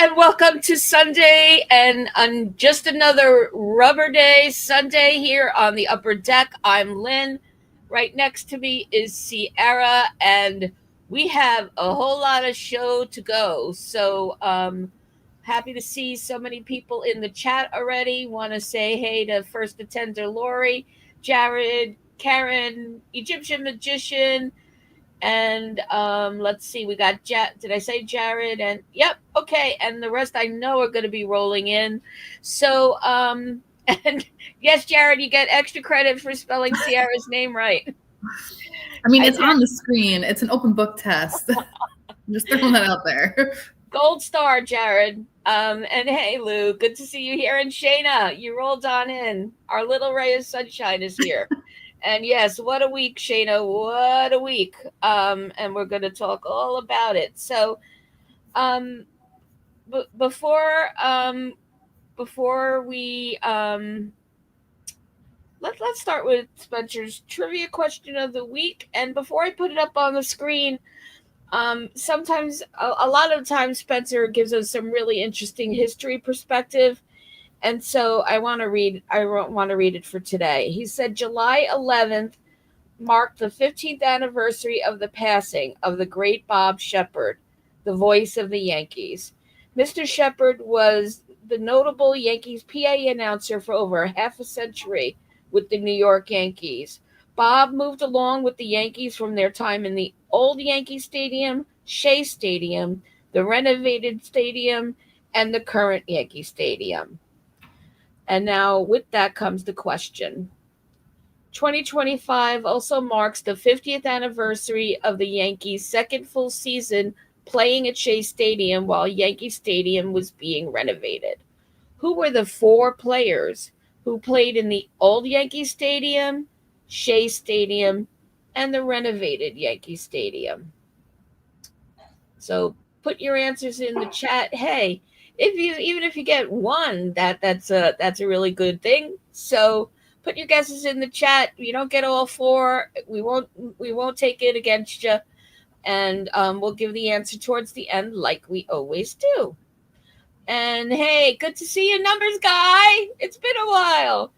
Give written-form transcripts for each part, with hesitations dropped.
and welcome to Sunday and on just another rubber day Sunday here on the upper deck. I'm Lynn. Right next to me is Sierra, and we have a whole lot of show to go. Happy to see so many people in the chat already. Want to say hey to first attender Lori, Jared, Karen, Egyptian magician, and let's see, we got did I say Jared? And yep, okay. And the rest I know are going to be rolling in. So, and yes, Jared, you get extra credit for spelling Sierra's name right. I mean, it's on the screen. It's an open book test. I'm just throwing that out there. Gold star, Jared. And hey, Lou, good to see you here. And Shayna, you rolled on in. Our little ray of sunshine is here. And yes, what a week, Shayna. What a week. And we're going to talk all about it. So, um, before we let's start with Spencer's trivia question of the week. And before I put it up on the screen, sometimes a lot of times Spencer gives us some really interesting history perspective, and so I want to read it for today. He said July 11th marked the 15th anniversary of the passing of the great Bob Shepard, the voice of the Yankees. Mr. Shepard was the notable Yankees PA announcer for over half a century with the New York Yankees. Bob moved along with the Yankees from their time in the old Yankee Stadium, Shea Stadium, the renovated stadium, and the current Yankee Stadium. And now, with that comes the question. 2025 also marks the 50th anniversary of the Yankees' second full season playing at Shea Stadium while Yankee Stadium was being renovated. Who were the four players who played in the old Yankee Stadium, Shea Stadium, and the renovated Yankee Stadium? So put your answers in the chat. Hey, even if you get one, that's a really good thing. So put your guesses in the chat. If you don't get all four, we won't take it against you, and we'll give the answer towards the end, like we always do. And hey, good to see you, numbers guy. It's been a while.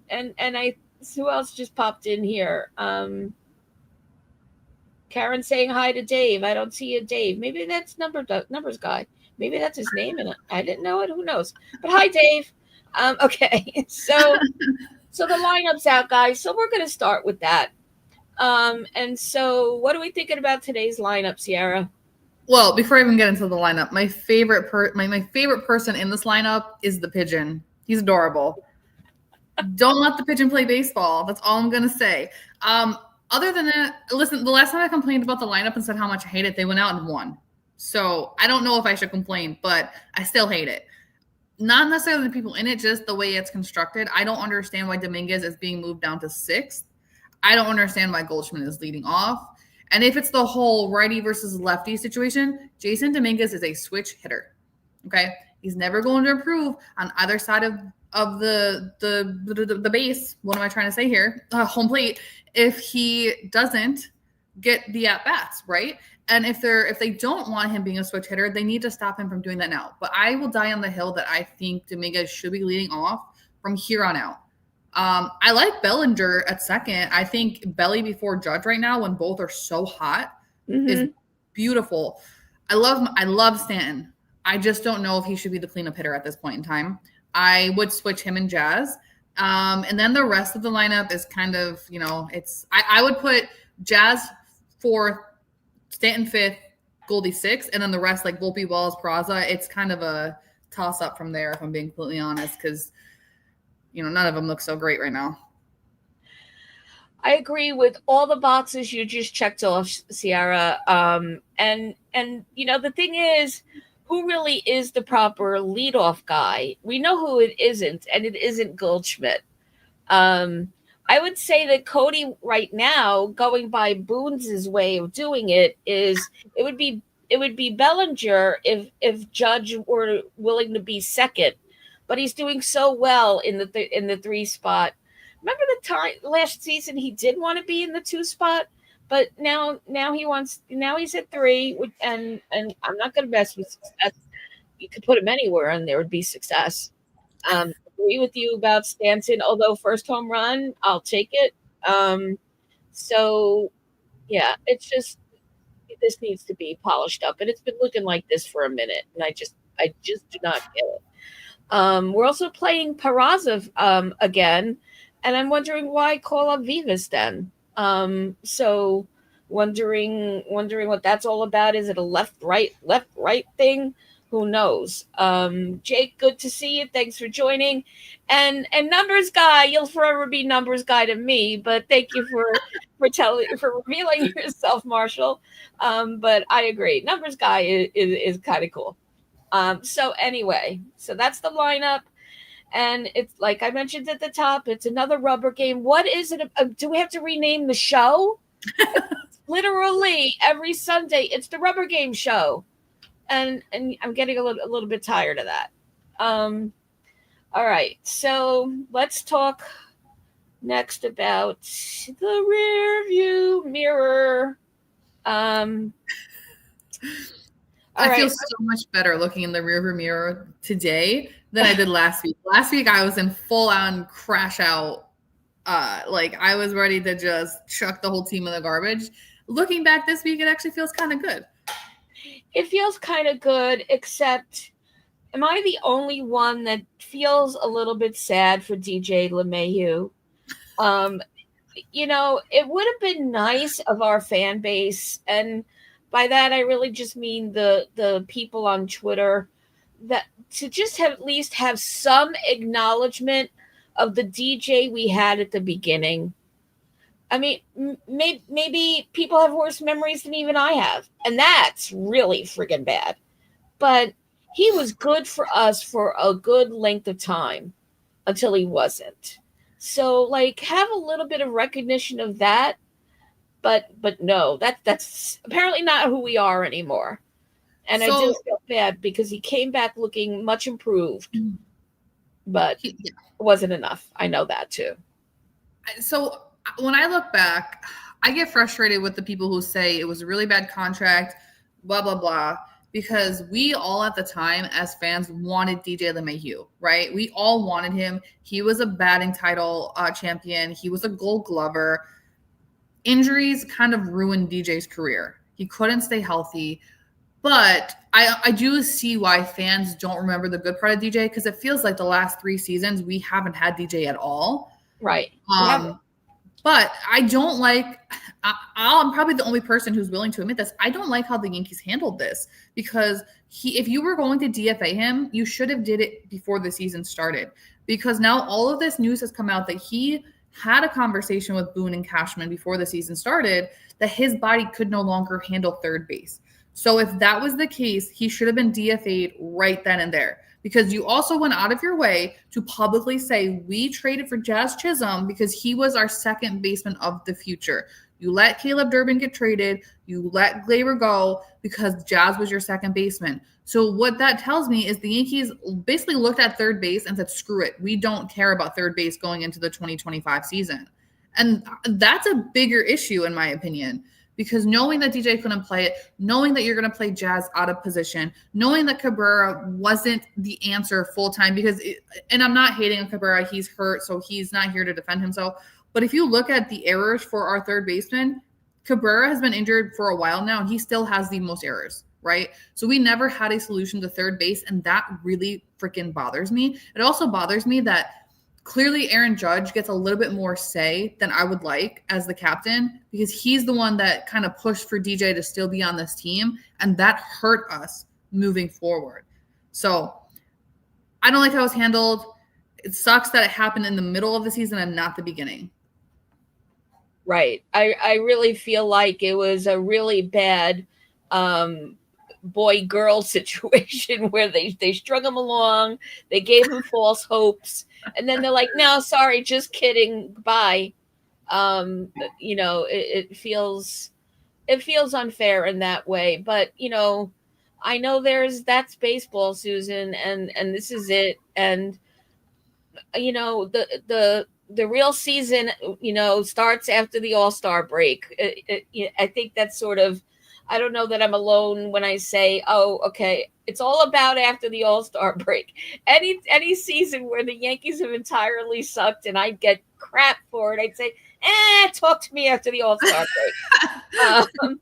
And I who else just popped in here? Karen saying hi to Dave. I don't see a Dave. Maybe that's numbers guy. Maybe that's his name, and I didn't know it. Who knows? But hi, Dave. Okay, so the lineup's out, guys. So we're gonna start with that. And so what are we thinking about today's lineup, Sierra? Well, before I even get into the lineup, my favorite person in this lineup is the pigeon. He's adorable. Don't let the pigeon play baseball. That's all I'm gonna say. Other than that, listen, the last time I complained about the lineup and said how much I hate it, they went out and won. So I don't know if I should complain, but I still hate it. Not necessarily the people in it, just the way it's constructed. I don't understand why Dominguez is being moved down to sixth. I don't understand why Goldschmidt is leading off. And if it's the whole righty versus lefty situation, Jason Dominguez is a switch hitter. Okay? He's never going to improve on either side of the base. What am I trying to say here? Home plate. If he doesn't get the at bats, right? And if they don't want him being a switch hitter, they need to stop him from doing that now. But I will die on the hill that I think Dominguez should be leading off from here on out. I like Bellinger at second. I think Belly before Judge right now, when both are so hot, is beautiful. I love Stanton. I just don't know if he should be the cleanup hitter at this point in time. I would switch him and Jazz. And then the rest of the lineup is kind of, I would put Jazz fourth, Stanton fifth, Goldie sixth, and then the rest like Volpe, Wells, Peraza. It's kind of a toss up from there, if I'm being completely honest, because none of them look so great right now. I agree with all the boxes you just checked off, Sierra. And the thing is, who really is the proper leadoff guy? We know who it isn't, and it isn't Goldschmidt. I would say that Cody right now, going by Boone's way of doing it, it would be Bellinger if Judge were willing to be second, but he's doing so well in the three spot. Remember the time last season he did want to be in the two spot, but now he's at three, and I'm not going to mess with you could put him anywhere and there would be success. Agree with you about Stanton, although first home run, I'll take it. Um, so yeah, it's just this needs to be polished up, and it's been looking like this for a minute, and I just do not get it. We're also playing Peraza again, and I'm wondering why call up Vivas then. So wondering what that's all about. Is it a left right thing? Who knows? Jake, good to see you. Thanks for joining. And numbers guy, you'll forever be numbers guy to me. But thank you for revealing yourself, Marshall. But I agree, numbers guy is kind of cool. So anyway, so that's the lineup, and it's like I mentioned at the top. It's another rubber game. What is it? Do we have to rename the show? It's literally every Sunday. It's the rubber game show, and I'm getting a little bit tired of that. Um, all right, so let's talk next about the rear view mirror. Um, all I right, feel so much better looking in the rearview mirror today than I did last week. Last week I was in full on crash out. Like I was ready to just chuck the whole team in the garbage. Looking back this week, it actually feels kind of good. it feels kind of good, except am I the only one that feels a little bit sad for DJ LeMahieu? Um, it would have been nice of our fan base, and by that I really just mean the people on Twitter, that to just have at least have some acknowledgement of the DJ we had at the beginning. I mean, maybe people have worse memories than even I have, and that's really friggin' bad. But he was good for us for a good length of time until he wasn't. So like have a little bit of recognition of that, but no, that's apparently not who we are anymore. And I do So feel bad because he came back looking much improved, mm, but yeah. it wasn't enough. I know that too. So when I look back, I get frustrated with the people who say it was a really bad contract, blah blah blah, because we all at the time as fans wanted DJ LeMahieu, right? We all wanted him. He was a batting title champion. He was a Gold Glover. Injuries kind of ruined DJ's career. He couldn't stay healthy. But I do see why fans don't remember the good part of DJ because it feels like the last 3 seasons we haven't had DJ at all. Right. Um, but I don't like. I'm probably the only person who's willing to admit this. I don't like how the Yankees handled this because if you were going to DFA him, you should have did it before the season started. Because now all of this news has come out that he had a conversation with Boone and Cashman before the season started that his body could no longer handle third base. So if that was the case, he should have been DFA'd right then and there because you also went out of your way to publicly say we traded for Jazz Chisholm because he was our second baseman of the future. You let Caleb Durbin get traded. You let Glaber go because Jazz was your second baseman. So what that tells me is the Yankees basically looked at third base and said, screw it. We don't care about third base going into the 2025 season. And that's a bigger issue, in my opinion, because knowing that DJ couldn't play it, knowing that you're going to play Jazz out of position, knowing that Cabrera wasn't the answer full time, and I'm not hating on Cabrera, he's hurt, so he's not here to defend himself. But if you look at the errors for our third baseman, Cabrera has been injured for a while now, and he still has the most errors, right? So we never had a solution to third base, and that really freaking bothers me. It also bothers me that clearly Aaron Judge gets a little bit more say than I would like as the captain because he's the one that kind of pushed for DJ to still be on this team, and that hurt us moving forward. So I don't like how it was handled. It sucks that it happened in the middle of the season and not the beginning. Right. I really feel like it was a really bad boy girl situation where they strung him along, they gave him false hopes, and then they're like, no, sorry, just kidding, bye. It feels unfair in that way, but I know that's baseball, Susan, and this is it. And the real season starts after the All-Star break. I think that's sort of I don't know that I'm alone when I say, oh, okay, it's all about after the All-Star break. Any season where the Yankees have entirely sucked and I get crap for it, I'd say, talk to me after the All-Star break.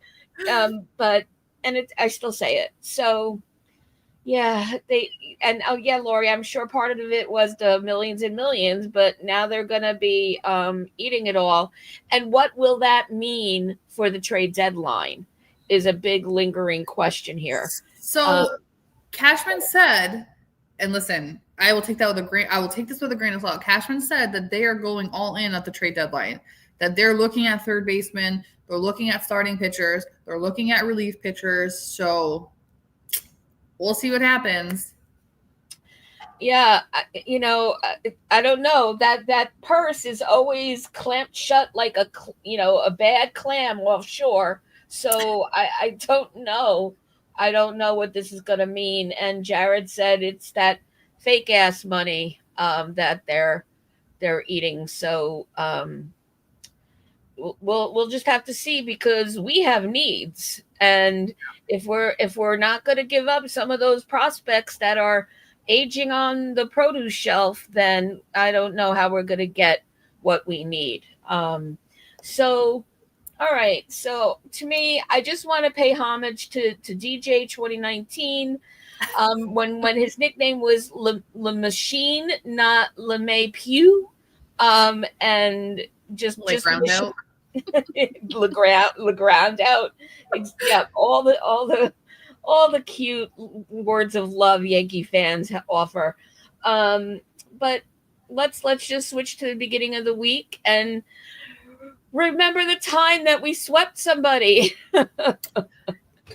Um, but and I still say it. So yeah, oh yeah, Lori, I'm sure part of it was the millions and millions, but now they're gonna be eating it all. And what will that mean for the trade deadline is a big lingering question here. Um, So Cashman said, and listen, I will take this with a grain of salt. Cashman said that they are going all in at the trade deadline. That they're looking at third baseman, they're looking at starting pitchers, they're looking at relief pitchers. So we'll see what happens. yeah, I don't know, that purse is always clamped shut like a bad clam offshore. So I don't know. I don't know what this is going to mean. And Jared said it's that fake ass money that they're eating. So we'll just have to see, because we have needs, and if we're not going to give up some of those prospects that are aging on the produce shelf, then I don't know how we're going to get what we need. So all right, so to me, I just want to pay homage to DJ 2019, when his nickname was Le Machine, not Le May Pew, and just Round out. Legrand out. Yeah, all the cute words of love Yankee fans offer. But let's just switch to the beginning of the week and remember the time that we swept somebody.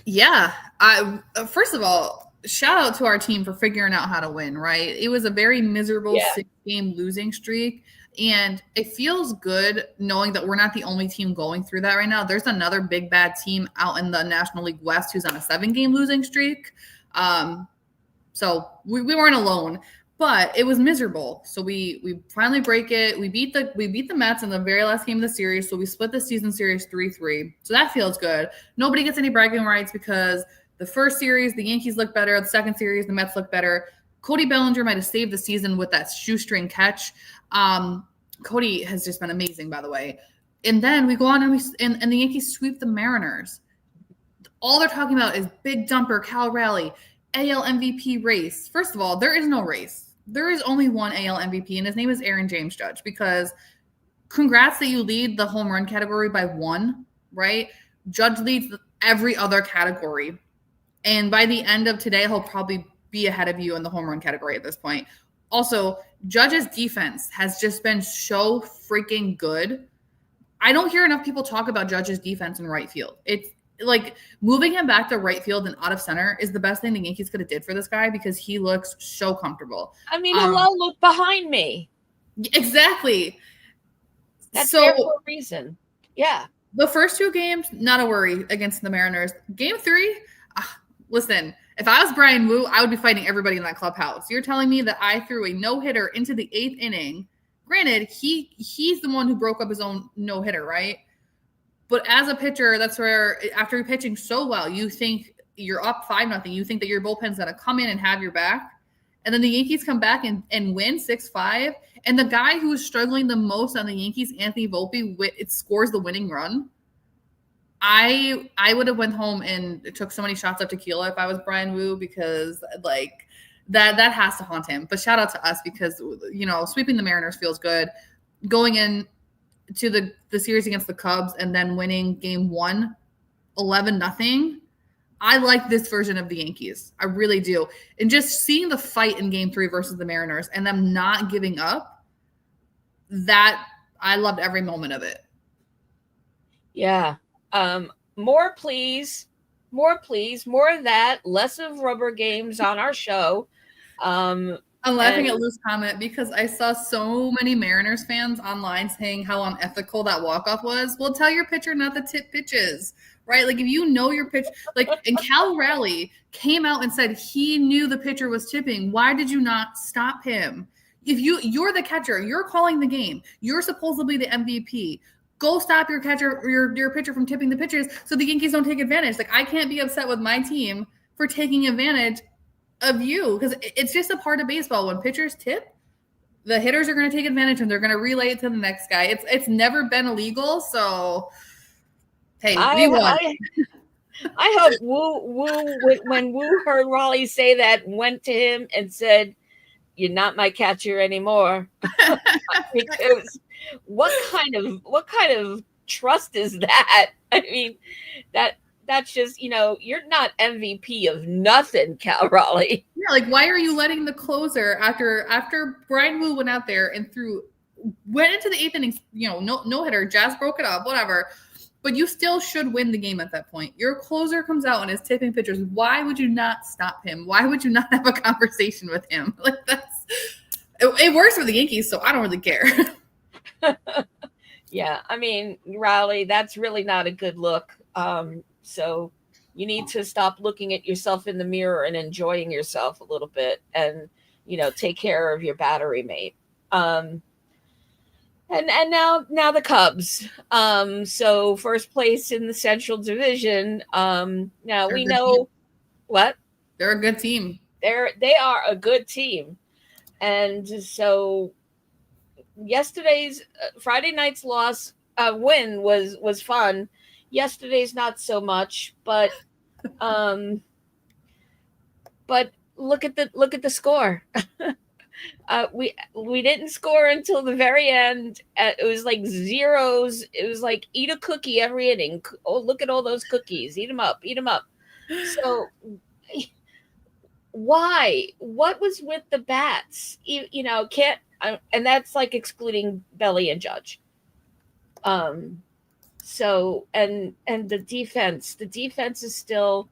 Yeah, I first of all, shout out to our team for figuring out how to win, right? It was a very miserable Yeah. 6-game losing streak, and it feels good knowing that we're not the only team going through that right now. There's another big bad team out in the National League West who's on a 7-game losing streak. So we weren't alone, but it was miserable. So we finally break it. We beat the Mets in the very last game of the series. So we split the season series 3-3. So that feels good. Nobody gets any bragging rights because the first series the Yankees look better. The second series the Mets look better. Cody Bellinger might have saved the season with that shoestring catch. Cody has just been amazing, by the way. And then we go on and the Yankees sweep the Mariners. All they're talking about is big dumper, Cal Raleigh, AL MVP race. First of all, there is no race. There is only one AL MVP, and his name is Aaron James Judge, because congrats that you lead the home run category by 1, right? Judge leads every other category. And by the end of today, he'll probably be ahead of you in the home run category at this point. Also, Judge's defense has just been so freaking good. I don't hear enough people talk about Judge's defense in right field. It's like moving him back to right field and out of center is the best thing the Yankees could have did for this guy, because he looks so comfortable. I mean, hello, look behind me. Exactly. That's there for a reason. Yeah. The first 2 games, not a worry against the Mariners. Game 3, listen, if I was Brian Wu, I would be fighting everybody in that clubhouse. You're telling me that I threw a no-hitter into the 8th inning. Granted, he's the one who broke up his own no-hitter, right? But as a pitcher, that's where, after you're pitching so well, you think you're up 5-0. You think that your bullpen's going to come in and have your back. And then the Yankees come back and win 6-5. And the guy who was struggling the most on the Yankees, Anthony Volpe, it scores the winning run. I would have went home and took so many shots of tequila if I was Brian Wu, because like that has to haunt him. But shout out to us, because sweeping the Mariners feels good. Going in to the series against the Cubs and then winning game 1, 11-0. I like this version of the Yankees. I really do. And just seeing the fight in game 3 versus the Mariners and them not giving up, that I loved every moment of it. Yeah. More please. More of that. Less of rubber games on our show. I'm laughing at Lou's comment because I saw so many Mariners fans online saying how unethical that walk-off was. Well, tell your pitcher not to tip pitches, right? Like, if you know your pitch, like, and Cal Raleigh came out and said he knew the pitcher was tipping. Why did you not stop him? If you're the catcher, you're calling the game. You're supposedly the MVP. go stop your catcher, your pitcher from tipping the pitches so the Yankees don't take advantage. Like, I can't be upset with my team for taking advantage of you because it's just a part of baseball. When pitchers tip, the hitters are going to take advantage and they're going to relay it to the next guy. It's never been illegal, so hey, we won. I hope Woo when Woo heard Raleigh say that, went to him and said, "You're not my catcher anymore." Because what kind of trust is that? I mean, that's just, you're not MVP of nothing, Cal Raleigh. Yeah, like why are you letting the closer after Brian Wu went out there and went into the eighth inning, no hitter, Jazz broke it up, whatever. But you still should win the game at that point. Your closer comes out and is tipping pitchers. Why would you not stop him? Why would you not have a conversation with him? Like it works for the Yankees, so I don't really care. Yeah, I mean, Raleigh, that's really not a good look. So you need to stop looking at yourself in the mirror and enjoying yourself a little bit, and take care of your battery mate. And now the Cubs. So first place in the Central Division. Now we know what? They're a good team. They are a good team. And so yesterday's Friday night's win was fun. Yesterday's not so much, but look at the score. We didn't score until the very end. It was like zeros. It was like eat a cookie every inning. Oh, look at all those cookies. Eat them up. Eat them up. So why? What was with the bats? Can't. And that's like excluding Belly and Judge. So and the defense. The defense is still.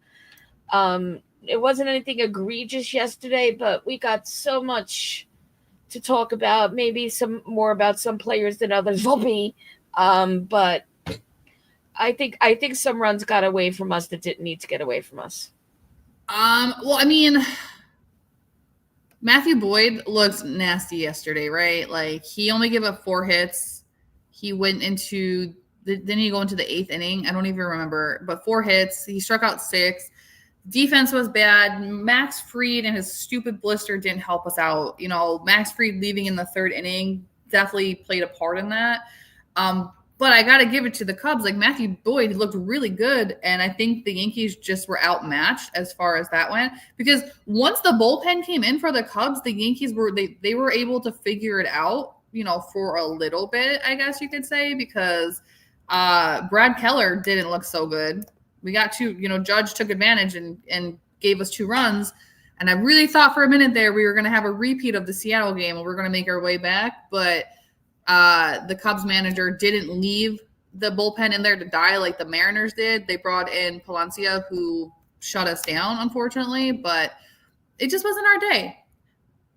It wasn't anything egregious yesterday, but we got so much to talk about. Maybe some more about some players than others will be. But I think some runs got away from us that didn't need to get away from us. Well, I mean, Matthew Boyd looked nasty yesterday, right? Like he only gave up 4 hits. He went into didn't he go into the 8th inning? I don't even remember, but 4 hits. He struck out 6. Defense was bad. Max Fried and his stupid blister didn't help us out. Max Fried leaving in the 3rd inning definitely played a part in that. But I got to give it to the Cubs. Like Matthew Boyd looked really good. And I think the Yankees just were outmatched as far as that went. Because once the bullpen came in for the Cubs, the Yankees they were able to figure it out, for a little bit, I guess you could say, because Brad Keller didn't look so good. We got 2, Judge took advantage and gave us 2 runs. And I really thought for a minute there we were going to have a repeat of the Seattle game and we're going to make our way back. But the Cubs manager didn't leave the bullpen in there to die like the Mariners did. They brought in Palencia, who shut us down, unfortunately. But it just wasn't our day.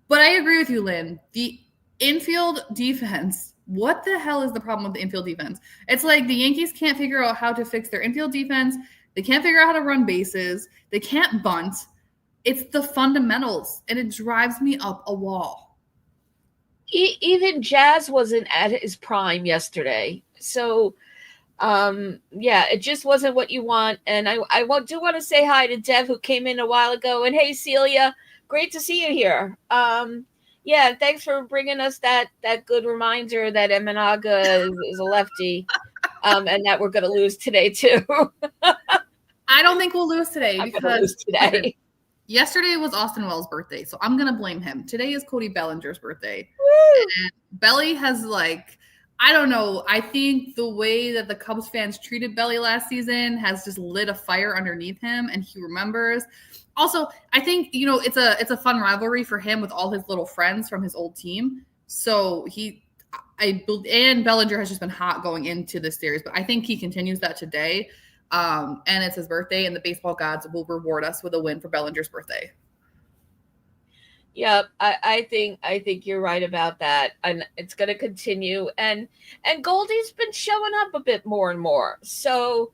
But I agree with you, Lynn. The infield defense. What the hell is the problem with the infield defense? It's like the Yankees can't figure out how to fix their infield defense. They can't figure out how to run bases. They can't bunt. It's the fundamentals, and it drives me up a wall. Even Jazz wasn't at his prime yesterday. So, it just wasn't what you want. And I do want to say hi to Dev, who came in a while ago. And hey, Celia, great to see you here. Yeah, thanks for bringing us that good reminder that Emenaga is a lefty, and that we're going to lose today too. I don't think we'll lose today because today. Yesterday was Austin Wells' birthday, so I'm going to blame him. Today is Cody Bellinger's birthday. And Belly has I don't know. I think the way that the Cubs fans treated Belly last season has just lit a fire underneath him, and he remembers. Also, I think, it's a fun rivalry for him with all his little friends from his old team. So and Bellinger has just been hot going into this series, but I think he continues that today. And it's his birthday, and the baseball gods will reward us with a win for Bellinger's birthday. Yeah, I think you're right about that, and it's going to continue. And Goldie's been showing up a bit more and more. So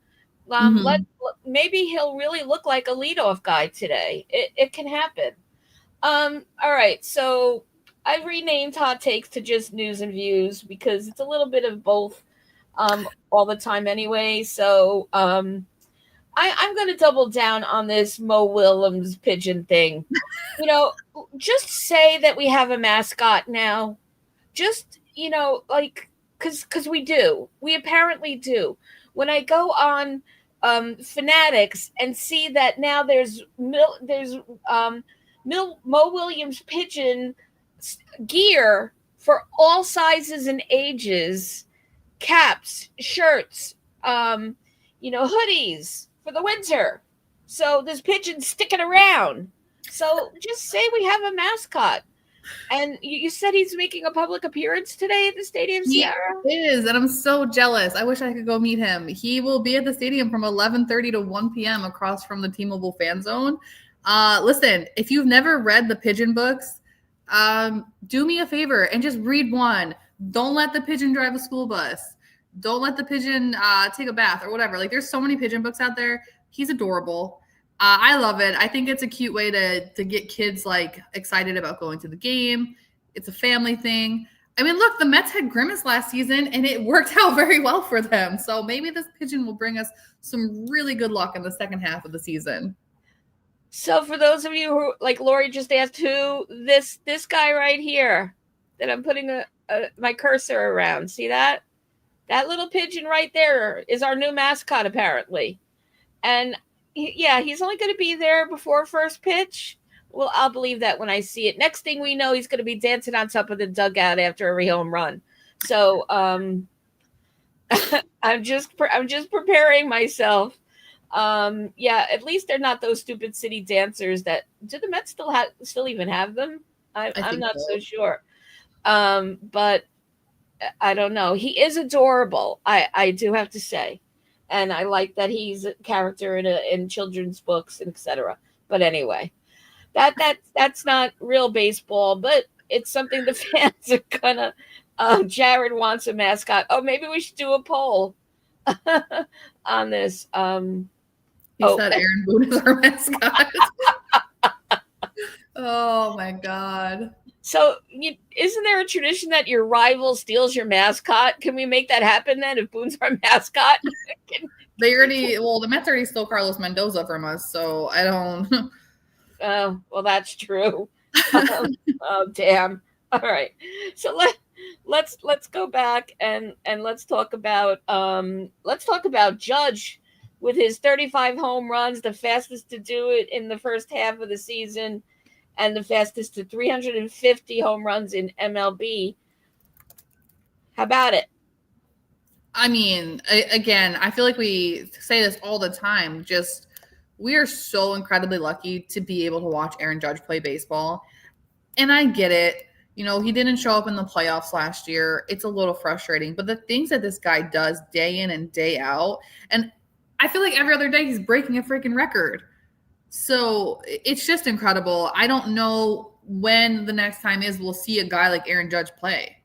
maybe he'll really look like a leadoff guy today. It can happen. All right, so I've renamed Hot Takes to just news and views because it's a little bit of both all the time anyway. So I'm going to double down on this Mo Willems pigeon thing. You know, just say that we have a mascot now. Just, like, because we do. We apparently do. When I go on Fanatics and see that now there's Mo Williams pigeon gear for all sizes and ages, caps, shirts, hoodies for the winter. So there's pigeons sticking around. So just say we have a mascot. And you said he's making a public appearance today at the Stadium He Sierra? is, and I'm so jealous. I wish I could go meet him. He will be at the stadium from 11:30 to 1 p.m. across from the T-Mobile Fan Zone. Listen, if you've never read the pigeon books, do me a favor and just read one. Don't let the pigeon drive a school bus. Don't let the pigeon take a bath or whatever. Like, there's so many pigeon books out there. He's adorable. I love it. I think it's a cute way to get kids like excited about going to the game. It's a family thing. I mean, look, the Mets had Grimace last season, and it worked out very well for them. So maybe this pigeon will bring us some really good luck in the second half of the season. So for those of you who, like Lori just asked, who this guy right here that I'm putting my cursor around, see that? That little pigeon right there is our new mascot, apparently. And he's only going to be there before first pitch. Well, I'll believe that when I see it. Next thing we know, he's going to be dancing on top of the dugout after every home run. So I'm just preparing myself. At least they're not those stupid city dancers. That do the Mets still even have them? I'm not so sure. But I don't know. He is adorable. I do have to say. And I like that he's a character in children's books, etc. But anyway, that's not real baseball, but it's something the fans are gonna. Jared wants a mascot. Oh, maybe we should do a poll on this. He said Aaron Boone is our mascot. Oh my god. So, isn't there a tradition that your rival steals your mascot? Can we make that happen then if Boone's our mascot? The Mets already stole Carlos Mendoza from us, so I don't. Oh, well, that's true. Oh, damn. All right. So let's go back and let's talk about Judge with his 35 home runs, the fastest to do it in the first half of the season, and the fastest to 350 home runs in MLB. How about it? I mean, again, I feel like we say this all the time. Just, we are so incredibly lucky to be able to watch Aaron Judge play baseball. And I get it. He didn't show up in the playoffs last year. It's a little frustrating. But the things that this guy does day in and day out, and I feel like every other day he's breaking a freaking record. So it's just incredible. I don't know when the next time is we'll see a guy like Aaron Judge play,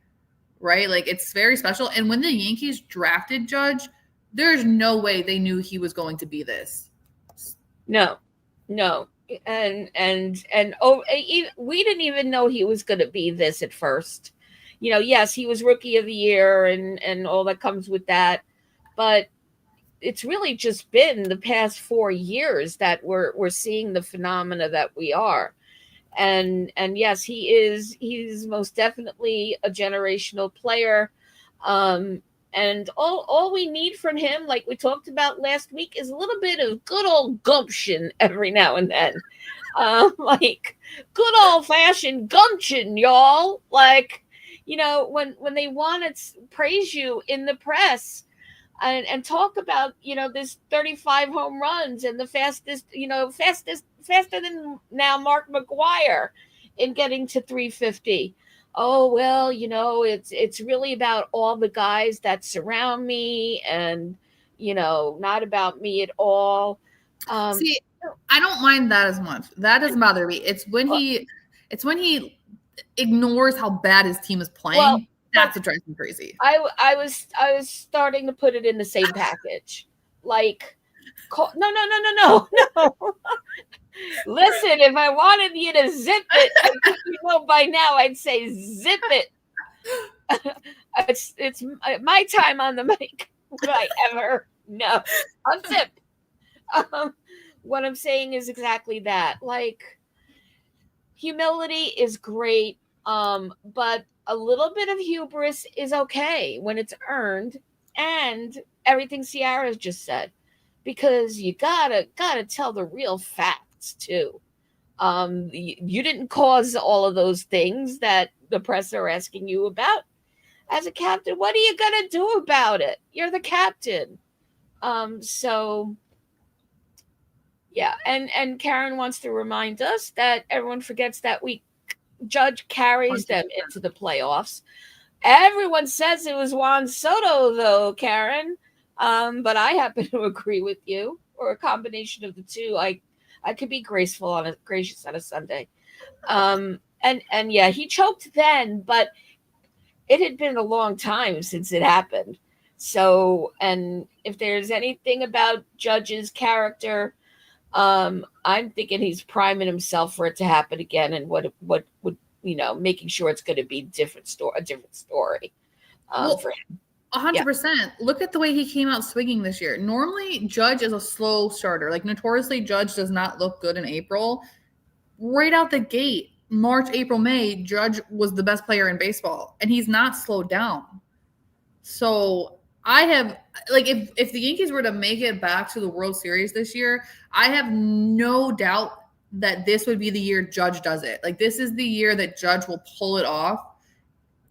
right? Like, it's very special. And when the Yankees drafted Judge, there's no way they knew he was going to be this. No. And we didn't even know he was going to be this at first. Yes, he was rookie of the year and all that comes with that. But it's really just been the past 4 years that we're seeing the phenomena that we are. And yes, he's most definitely a generational player. And all we need from him, like we talked about last week, is a little bit of good old gumption every now and then. Like good old fashioned gumption, y'all. Like, when they want to praise you in the press, and talk about this 35 home runs and the fastest faster than now Mark McGwire in getting to 350. Oh, well, it's really about all the guys that surround me and not about me at all. See, I don't mind that as much. That doesn't bother me. It's when he ignores how bad his team is playing. Well, that's what drives me crazy. I was starting to put it in the same package. Like, no. Listen, if I wanted you to zip it, by now I'd say zip it. It's my time on the mic. Would I ever? No. Unzip. Um, what I'm saying is exactly that. Like, humility is great, but a little bit of hubris is okay when it's earned, and everything Ciara's just said, because you gotta tell the real facts too. You didn't cause all of those things that the press are asking you about. As a captain, what are you gonna do about it? You're the captain. So yeah, and Karen wants to remind us that everyone forgets that we Judge carries them into the playoffs. Everyone says it was Juan Soto, though, Karen. But I happen to agree with you, or a combination of the two. I could be gracious on a Sunday. And yeah, he choked then, but it had been a long time since it happened. So, and if there's anything about Judge's character, I'm thinking he's priming himself for it to happen again, and what would, making sure it's going to be a different story Well, for him. 100%. Look at the way he came out swinging this year. Normally, Judge is a slow starter. Like, notoriously, Judge does not look good in April. Right out the gate, March, April, May, Judge was the best player in baseball, and he's not slowed down. So I have, like, if the Yankees were to make it back to the World Series this year, I have no doubt that this would be the year Judge does it. Like, this is the year that Judge will pull it off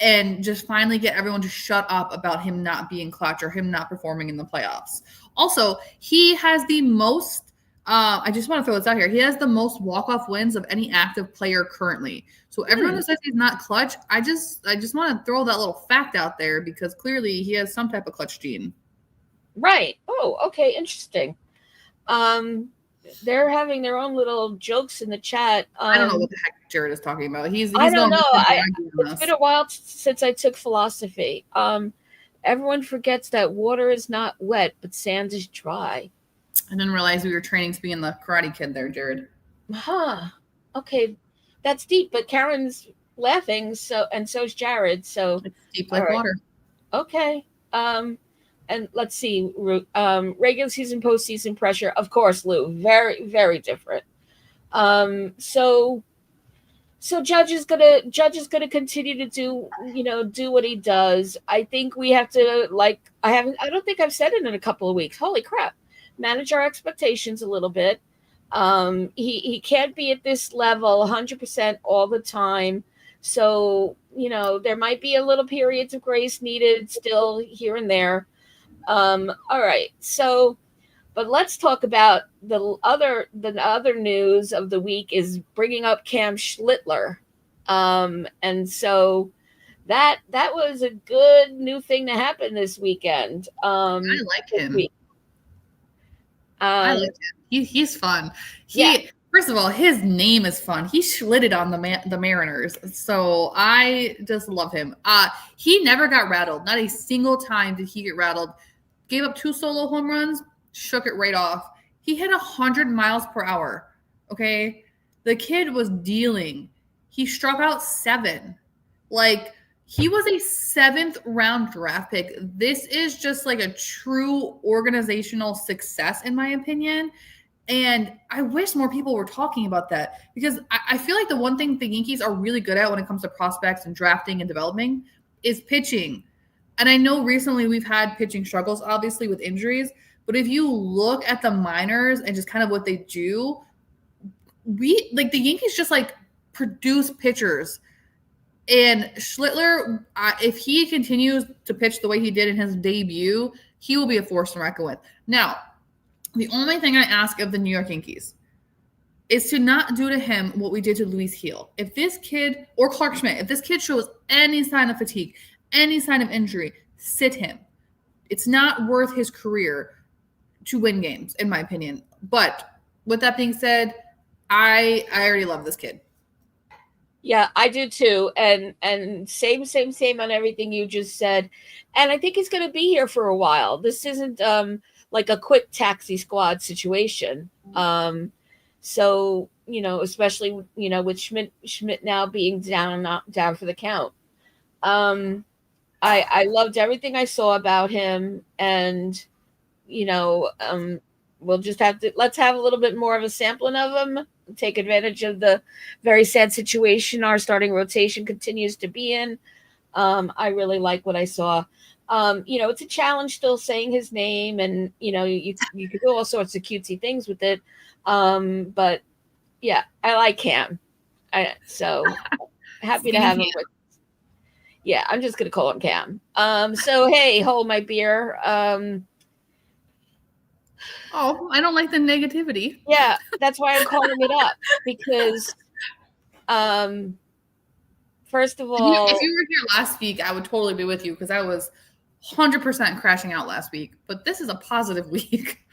and just finally get everyone to shut up about him not being clutch or him not performing in the playoffs. Also, he has the most. I just want to throw this out here. He has the most walk-off wins of any active player currently. So everyone who says he's not clutch, I just want to throw that little fact out there because clearly he has some type of clutch gene. Right. Oh, okay, interesting. They're having their own little jokes in the chat. I don't know what the heck Jared is talking about. He's I don't going. know. It's been a while since I took philosophy. Everyone forgets that water is not wet, but sand is dry. I didn't realize we were training to be in the Karate Kid there, Jared. Huh. Okay, that's deep. But Karen's laughing, and so's Jared. So it's deep like water. Okay. And let's see. Regular season, postseason pressure. Of course, Lou. Very, very different. So Judge is gonna continue to do what he does. I think we have to, I don't think I've said it in a couple of weeks. Holy crap. Manage our expectations a little bit. He can't be at this level 100% all the time. So, there might be a little periods of grace needed still here and there. All right. So, but let's talk about the other news of the week is bringing up Cam Schlittler. And so that was a good new thing to happen this weekend. I like him. I like him. He's fun. First of all, his name is fun. He schlitted on the Mariners, so I just love him. He never got rattled. Not a single time did he get rattled. Gave up 2 solo home runs, shook it right off. He hit 100 miles per hour. Okay, the kid was dealing. He struck out 7. Like, he was a 7th round draft pick. This is just like a true organizational success, in my opinion. And I wish more people were talking about that because I feel like the one thing the Yankees are really good at when it comes to prospects and drafting and developing is pitching. And I know recently we've had pitching struggles, obviously, with injuries. But if you look at the minors and just kind of what they do, the Yankees just produce pitchers. And Schlittler, if he continues to pitch the way he did in his debut, he will be a force to reckon with. Now, the only thing I ask of the New York Yankees is to not do to him what we did to Luis Gil. If this kid, or Clark Schmidt, if this kid shows any sign of fatigue, any sign of injury, sit him. It's not worth his career to win games, in my opinion. But with that being said, I already love this kid. Yeah, I do too. And same on everything you just said. And I think he's going to be here for a while. This isn't like a quick taxi squad situation. So, especially, with Schmidt now being down for the count. I loved everything I saw about him, and you know, we'll just have to let's have a little bit more of a sampling of him. Take advantage of the very sad situation our starting rotation continues to be in. I really like what I saw. It's a challenge still saying his name, and you could do all sorts of cutesy things with it. But yeah, I like Cam. So happy to Skinny have Cam. him with. Yeah, I'm just gonna call him Cam. So hey, hold my beer. Oh, I don't like the negativity. Yeah, that's why I'm calling it up because um, first of If all, you were here last week, I would totally be with you because I was 100% crashing out last week. But this is a positive week.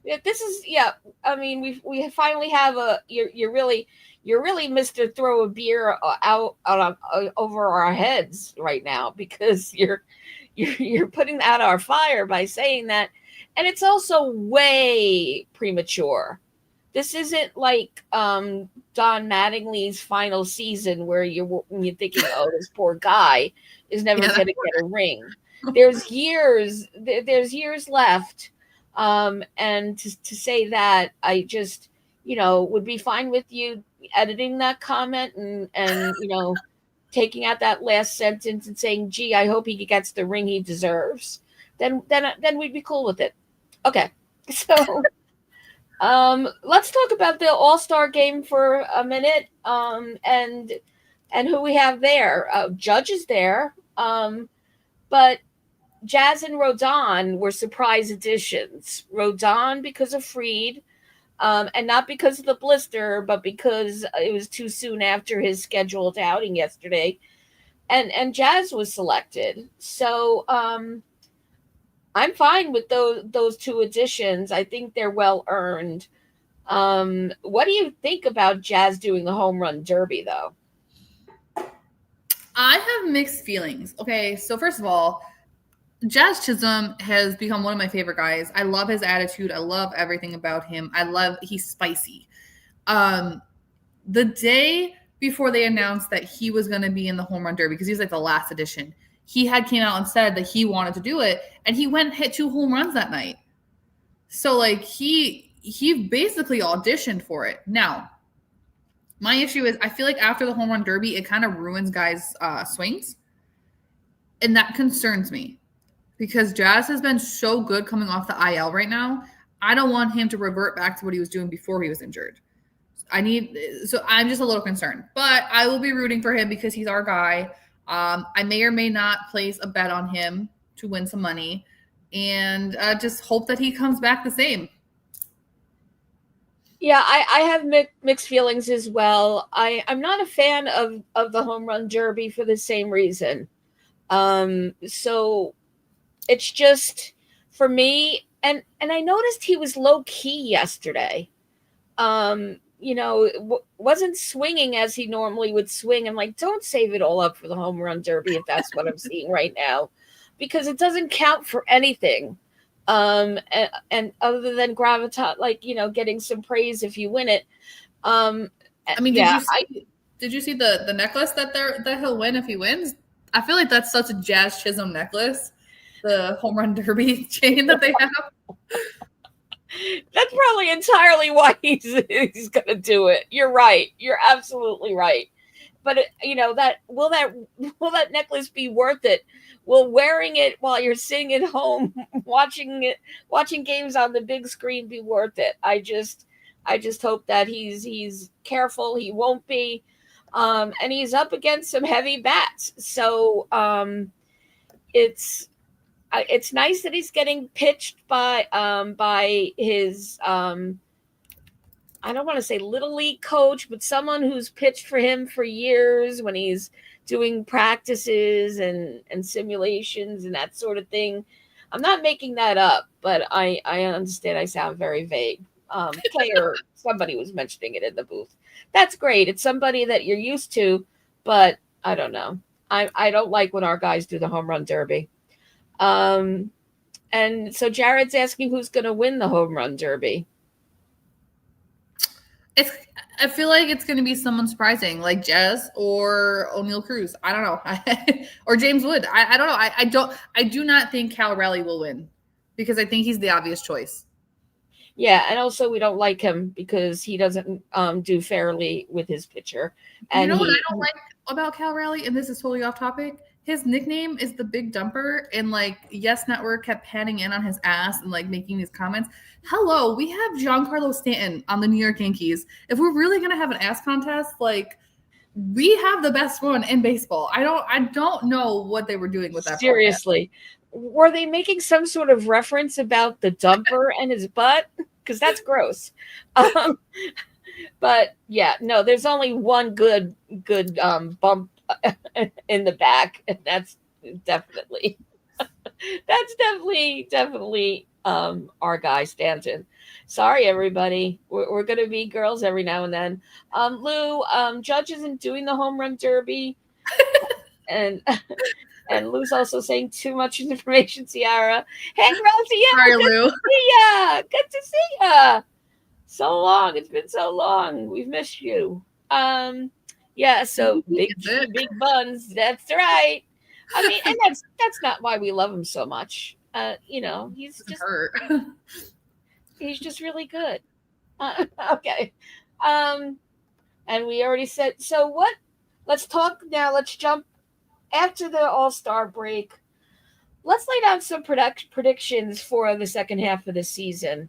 yeah, this is yeah. I mean, we finally have a you're really Mister Throw a beer out over our heads right now because you're putting out our fire by saying that, and it's also way premature. This isn't like Don Mattingly's final season where you're thinking, oh, this poor guy is never Yeah, going to get a ring. There's years left, and to say that, I just would be fine with you editing that comment and taking out that last sentence and saying, "Gee, I hope he gets the ring he deserves." Then we'd be cool with it. Okay, so. Let's talk about the All Star game for a minute. And who we have there. Judge is there. But Jazz and Rodon were surprise additions. Rodon because of Freed, and not because of the blister, but because it was too soon after his scheduled outing yesterday. And Jazz was selected. So I'm fine with those two additions. I think they're well earned. What do you think about Jazz doing the home run derby though? I have mixed feelings. Okay, so first of all, Jazz Chisholm has become one of my favorite guys. I love his attitude. I love everything about him. I love he's spicy. Um, the day before they announced that he was going to be in the home run derby because he's like the last edition, he had came out and said that he wanted to do it, and he went and hit 2 home runs that night. So like he basically auditioned for it. Now, my issue is I feel like after the home run derby, it kind of ruins guys' swings, and that concerns me because Jazz has been so good coming off the IL right now. I don't want him to revert back to what he was doing before he was injured. So I'm just a little concerned, but I will be rooting for him because he's our guy. I may or may not place a bet on him to win some money, and just hope that he comes back the same. Yeah, I have mixed feelings as well. I'm not a fan of the home run derby for the same reason. So it's just for me, and I noticed he was low key yesterday. Wasn't swinging as he normally would swing. I'm like, don't save it all up for the home run derby if that's what I'm seeing right now, because it doesn't count for anything. And other than gravitas, like getting some praise if you win it. Um, I mean, yeah, did you see the necklace that he'll win if he wins? I feel like that's such a Jazz Chisholm necklace, the home run derby chain that they have. that's probably entirely why he's gonna do it. You're right. You're absolutely right. But that will that necklace be worth it? Will wearing it while you're sitting at home watching games on the big screen be worth it? I just hope that he's careful. He won't be, and he's up against some heavy bats. So it's nice that he's getting pitched by his I don't want to say little league coach, but someone who's pitched for him for years when he's doing practices and simulations and that sort of thing. I'm not making that up, but I understand I sound very vague. Player, somebody was mentioning it in the booth. That's great. It's somebody that you're used to, but I don't know. I don't like when our guys do the home run derby. Um, and so Jared's asking who's going to win the home run derby. It's I feel like it's going to be someone surprising, like Jez or O'Neal Cruz. I don't know, or James Wood. I don't know. I do not think Cal Raleigh will win because I think he's the obvious choice. Yeah, and also we don't like him because he doesn't do fairly with his pitcher, You and know what I he don't like about Cal Raleigh, and this is totally off topic. His nickname is the Big Dumper, and like Yes Network kept panning in on his ass and like making these comments. Hello, we have Giancarlo Stanton on the New York Yankees. If we're really gonna have an ass contest, like we have the best one in baseball. I don't know what they were doing with that poor guy. seriously, were they making some sort of reference about the dumper and his butt? Because that's gross. Um, but yeah, no, there's only one good bump in the back, and definitely that's definitely our guy Stanton. Sorry, everybody. We're gonna be girls every now and then. Lou, Judge isn't doing the home run derby, and and Lou's also saying too much information. Ciara, hey Sorry, Graciela, good Lou. to see ya. Good to see ya. So long. It's been so long. We've missed you. Yeah. So big Is it? G, big buns. That's right. I mean, and that's not why we love him so much. Doesn't hurt. He's just really good. Okay. Um, and we already said so. What? Let's talk now. Let's jump after the All Star break. Let's lay down some predictions for the second half of the season.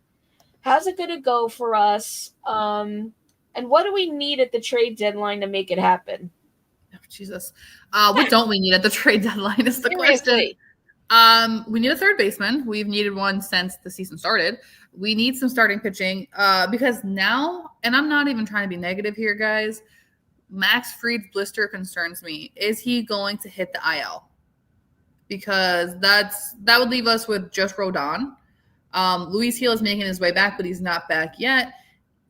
How's it going to go for us? And what do we need at the trade deadline to make it happen? Oh, Jesus. What don't we need at the trade deadline is the question. Seriously. We need a third baseman. We've needed one since the season started. We need some starting pitching because now, and I'm not even trying to be negative here, guys. Max Fried's blister concerns me. Is he going to hit the IL? Because that would leave us with just Rodon. Luis Gil is making his way back, but he's not back yet.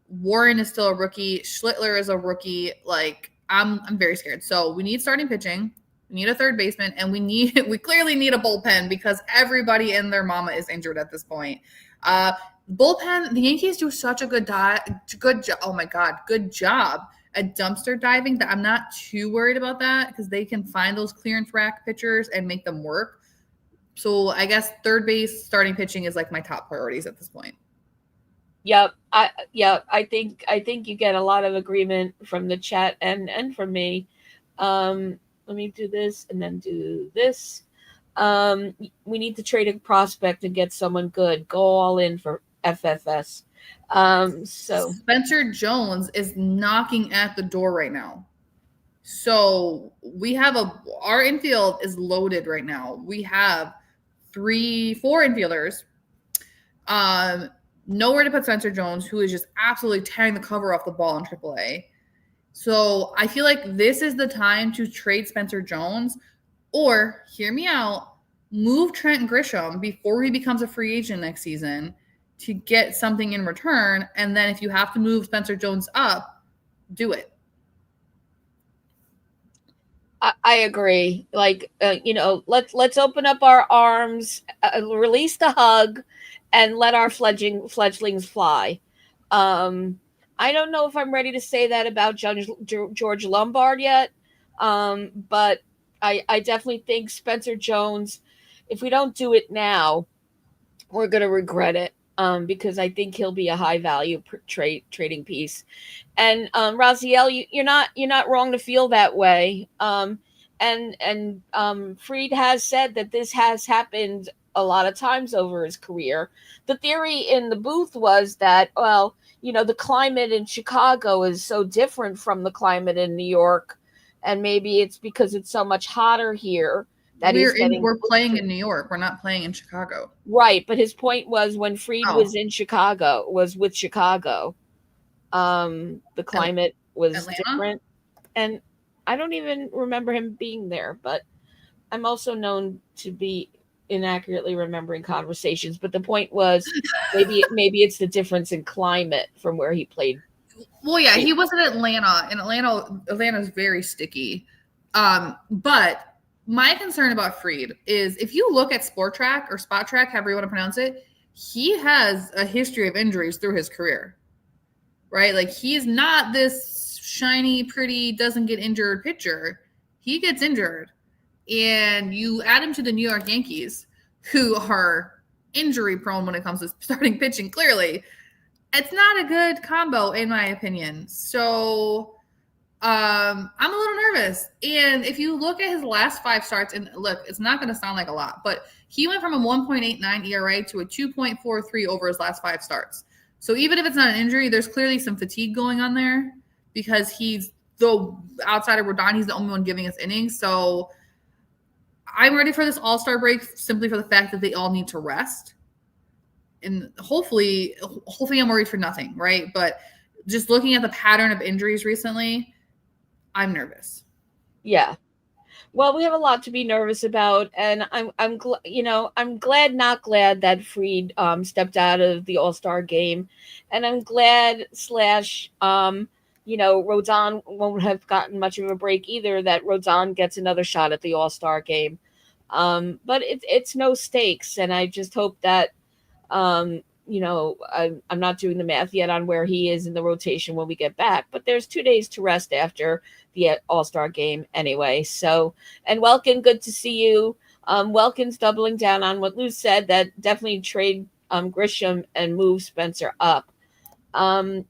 Warren is still a rookie. Schlittler is a rookie. Like I'm very scared. So we need starting pitching. We need a third baseman, and we clearly need a bullpen because everybody and their mama is injured at this point. Bullpen, the Yankees do such a good job. Oh my God, good job at dumpster diving that I'm not too worried about that because they can find those clearance rack pitchers and make them work. So I guess third base, starting pitching is like my top priorities at this point. Yep. I think you get a lot of agreement from the chat and from me. Let me do this and then do this. We need to trade a prospect and get someone good. Go all in for FFS. So Spencer Jones is knocking at the door right now. So we have our infield is loaded right now. We have 4 infielders. Nowhere to put Spencer Jones, who is just absolutely tearing the cover off the ball in AAA. So I feel like this is the time to trade Spencer Jones, or hear me out, move Trent Grisham before he becomes a free agent next season to get something in return. And then if you have to move Spencer Jones up, do it. I agree. Like, let's open up our arms, release the hug, and let our fledglings fly. I don't know if I'm ready to say that about George Lombard yet, but I definitely think Spencer Jones, if we don't do it now, we're going to regret it. Because I think he'll be a high value trading piece, and Raziel, you're not wrong to feel that way. And Fried has said that this has happened a lot of times over his career. The theory in the booth was that, well, the climate in Chicago is so different from the climate in New York, and maybe it's because it's so much hotter here that we're playing in New York. We're not playing in Chicago. Right, but his point was when Fried was with Chicago, the climate was Atlanta? different, and I don't even remember him being there. But I'm also known to be inaccurately remembering conversations. But the point was maybe it's the difference in climate from where he played. Well, yeah, he was in Atlanta, and Atlanta's very sticky. But my concern about Fried is if you look at Sport Track or Spot Track, however you want to pronounce it, he has a history of injuries through his career. right? Like he's not this shiny, pretty, doesn't get injured pitcher. He gets injured. And you add him to the New York Yankees, who are injury prone when it comes to starting pitching, clearly. It's not a good combo, in my opinion. So I'm a little nervous. And if you look at his last 5 starts, and look, it's not going to sound like a lot, but he went from a 1.89 ERA to a 2.43 over his last 5 starts. So even if it's not an injury, there's clearly some fatigue going on there because he's the outside of Rodon, he's the only one giving us innings. So I'm ready for this all-star break simply for the fact that they all need to rest. And hopefully I'm worried for nothing, right? But just looking at the pattern of injuries recently, I'm nervous. Yeah. Well, we have a lot to be nervous about, and I'm glad, not glad that Freed stepped out of the All Star game, and I'm glad slash Rodon won't have gotten much of a break either. That Rodon gets another shot at the All Star game, but it's no stakes, and I just hope that I'm not doing the math yet on where he is in the rotation when we get back, but there's 2 days to rest after the All Star game anyway. So, and Welkin, good to see you. Welkin's doubling down on what Lou said, that definitely trade Grisham and move Spencer up. To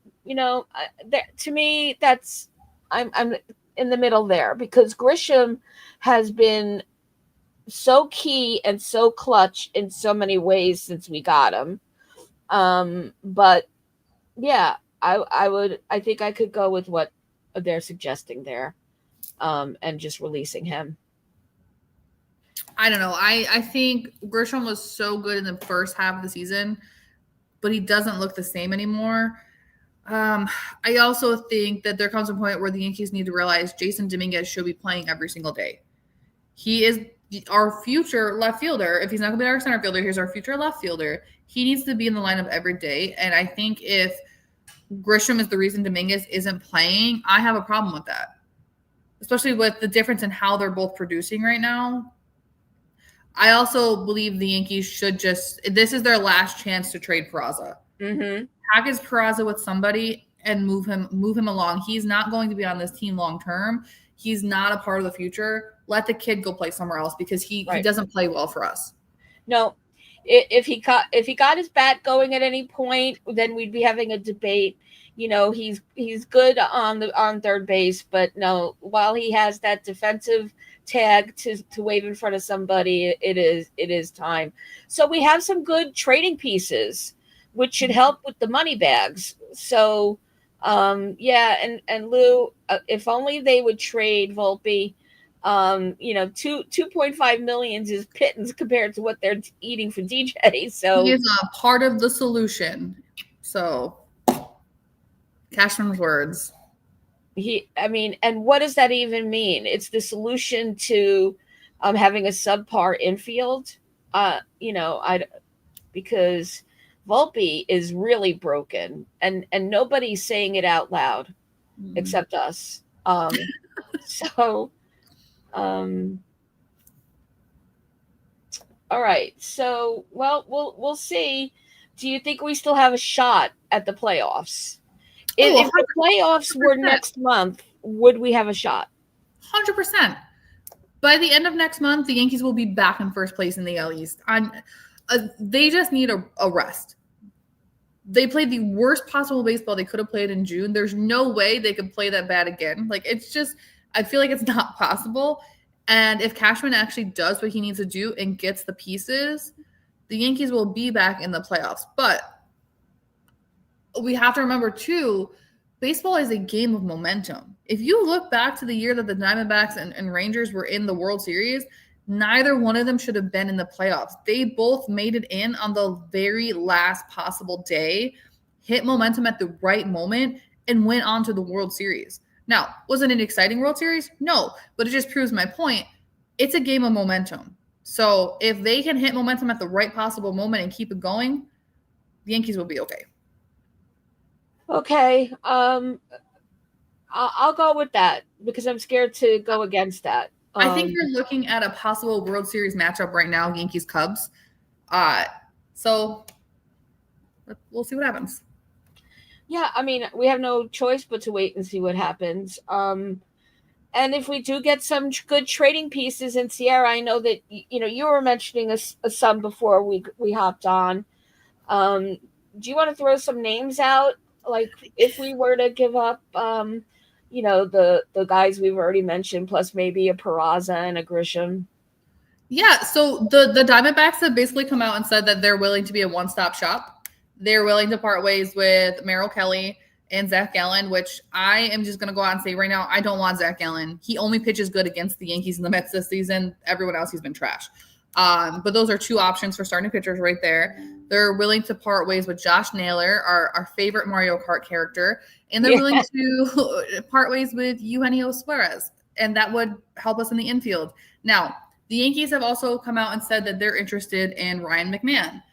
me, I'm in the middle there because Grisham has been so key and so clutch in so many ways since we got him. But yeah, I think I could go with what they're suggesting there, and just releasing him. I don't know. I think Grisham was so good in the first half of the season, but he doesn't look the same anymore. I also think that there comes a point where the Yankees need to realize Jason Dominguez should be playing every single day. He is our future left fielder. If he's not going to be our center fielder, he's our future left fielder. He needs to be in the lineup every day. And I think if Grisham is the reason Dominguez isn't playing, I have a problem with that, especially with the difference in how they're both producing right now. I also believe the Yankees should this is their last chance to trade Peraza. Mm-hmm. Package Peraza with somebody and move him along. He's not going to be on this team long term. He's not a part of the future. Let the kid go play somewhere else because he doesn't play well for us. No, if he got his bat going at any point, then we'd be having a debate. He's good on third base, but no, while he has that defensive tag to wave in front of somebody, it is time. So we have some good trading pieces, which should help with the money bags. So yeah, and Lou, if only they would trade Volpe. 2.5 million is pittance compared to what they're eating for DJ. So he is a part of the solution. So Cashman's words. And what does that even mean? It's the solution to having a subpar infield. Because Volpe is really broken, and nobody's saying it out loud except us. So, all right. So, well, we'll see. Do you think we still have a shot at the playoffs? If the playoffs were next month, would we have a shot? 100%. By the end of next month, the Yankees will be back in first place in the AL East. They just need a rest. They played the worst possible baseball they could have played in June. There's no way they could play that bad again. Like, it's just, I feel like it's not possible. And if Cashman actually does what he needs to do and gets the pieces, the Yankees will be back in the playoffs. But we have to remember, too, baseball is a game of momentum. If you look back to the year that the Diamondbacks and Rangers were in the World Series, neither one of them should have been in the playoffs. They both made it in on the very last possible day, hit momentum at the right moment, and went on to the World Series. Now, was it an exciting World Series? No, but it just proves my point. It's a game of momentum. So if they can hit momentum at the right possible moment and keep it going, the Yankees will be okay. Okay. I'll go with that because I'm scared to go against that. I think you're looking at a possible World Series matchup right now, Yankees-Cubs. So we'll see what happens. Yeah, I mean, we have no choice but to wait and see what happens. And if we do get some good trading pieces in Sierra, I know that you were mentioning a some before we hopped on. Um, do you want to throw some names out? Like if we were to give up, the guys we've already mentioned, plus maybe a Peraza and a Grisham. Yeah, so the Diamondbacks have basically come out and said that they're willing to be a one-stop shop. They're willing to part ways with Merrill Kelly and Zach Gallen, which I am just going to go out and say right now, I don't want Zach Gallen. He only pitches good against the Yankees and the Mets this season. Everyone else, he's been trash. But those are two options for starting pitchers right there. They're willing to part ways with Josh Naylor, our favorite Mario Kart character, and they're Yeah. willing to part ways with Eugenio Suarez, and that would help us in the infield. Now, the Yankees have also come out and said that they're interested in Ryan McMahon.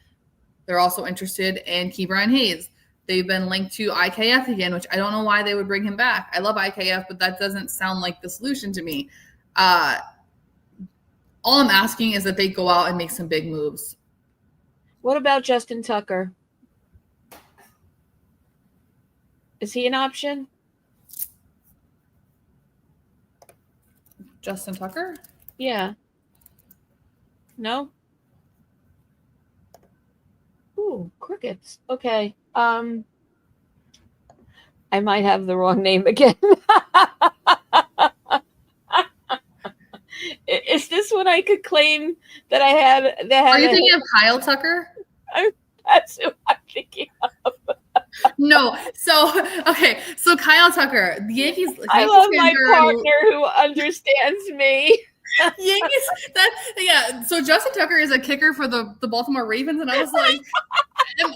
They're also interested in Ke'Bryan Hayes. They've been linked to IKF again, which I don't know why they would bring him back. I love IKF, but that doesn't sound like the solution to me. All I'm asking is that they go out and make some big moves. What about Justin Tucker? Is he an option? Justin Tucker? Yeah. No? Ooh, crickets. Okay. I might have the wrong name again. Is this what I could claim that I had? Are you thinking of Kyle Tucker? That's who I'm thinking of. No. So Kyle Tucker, the Yankees. I love my partner who understands me. Yankees. So Justin Tucker is a kicker for the Baltimore Ravens, and I was like, am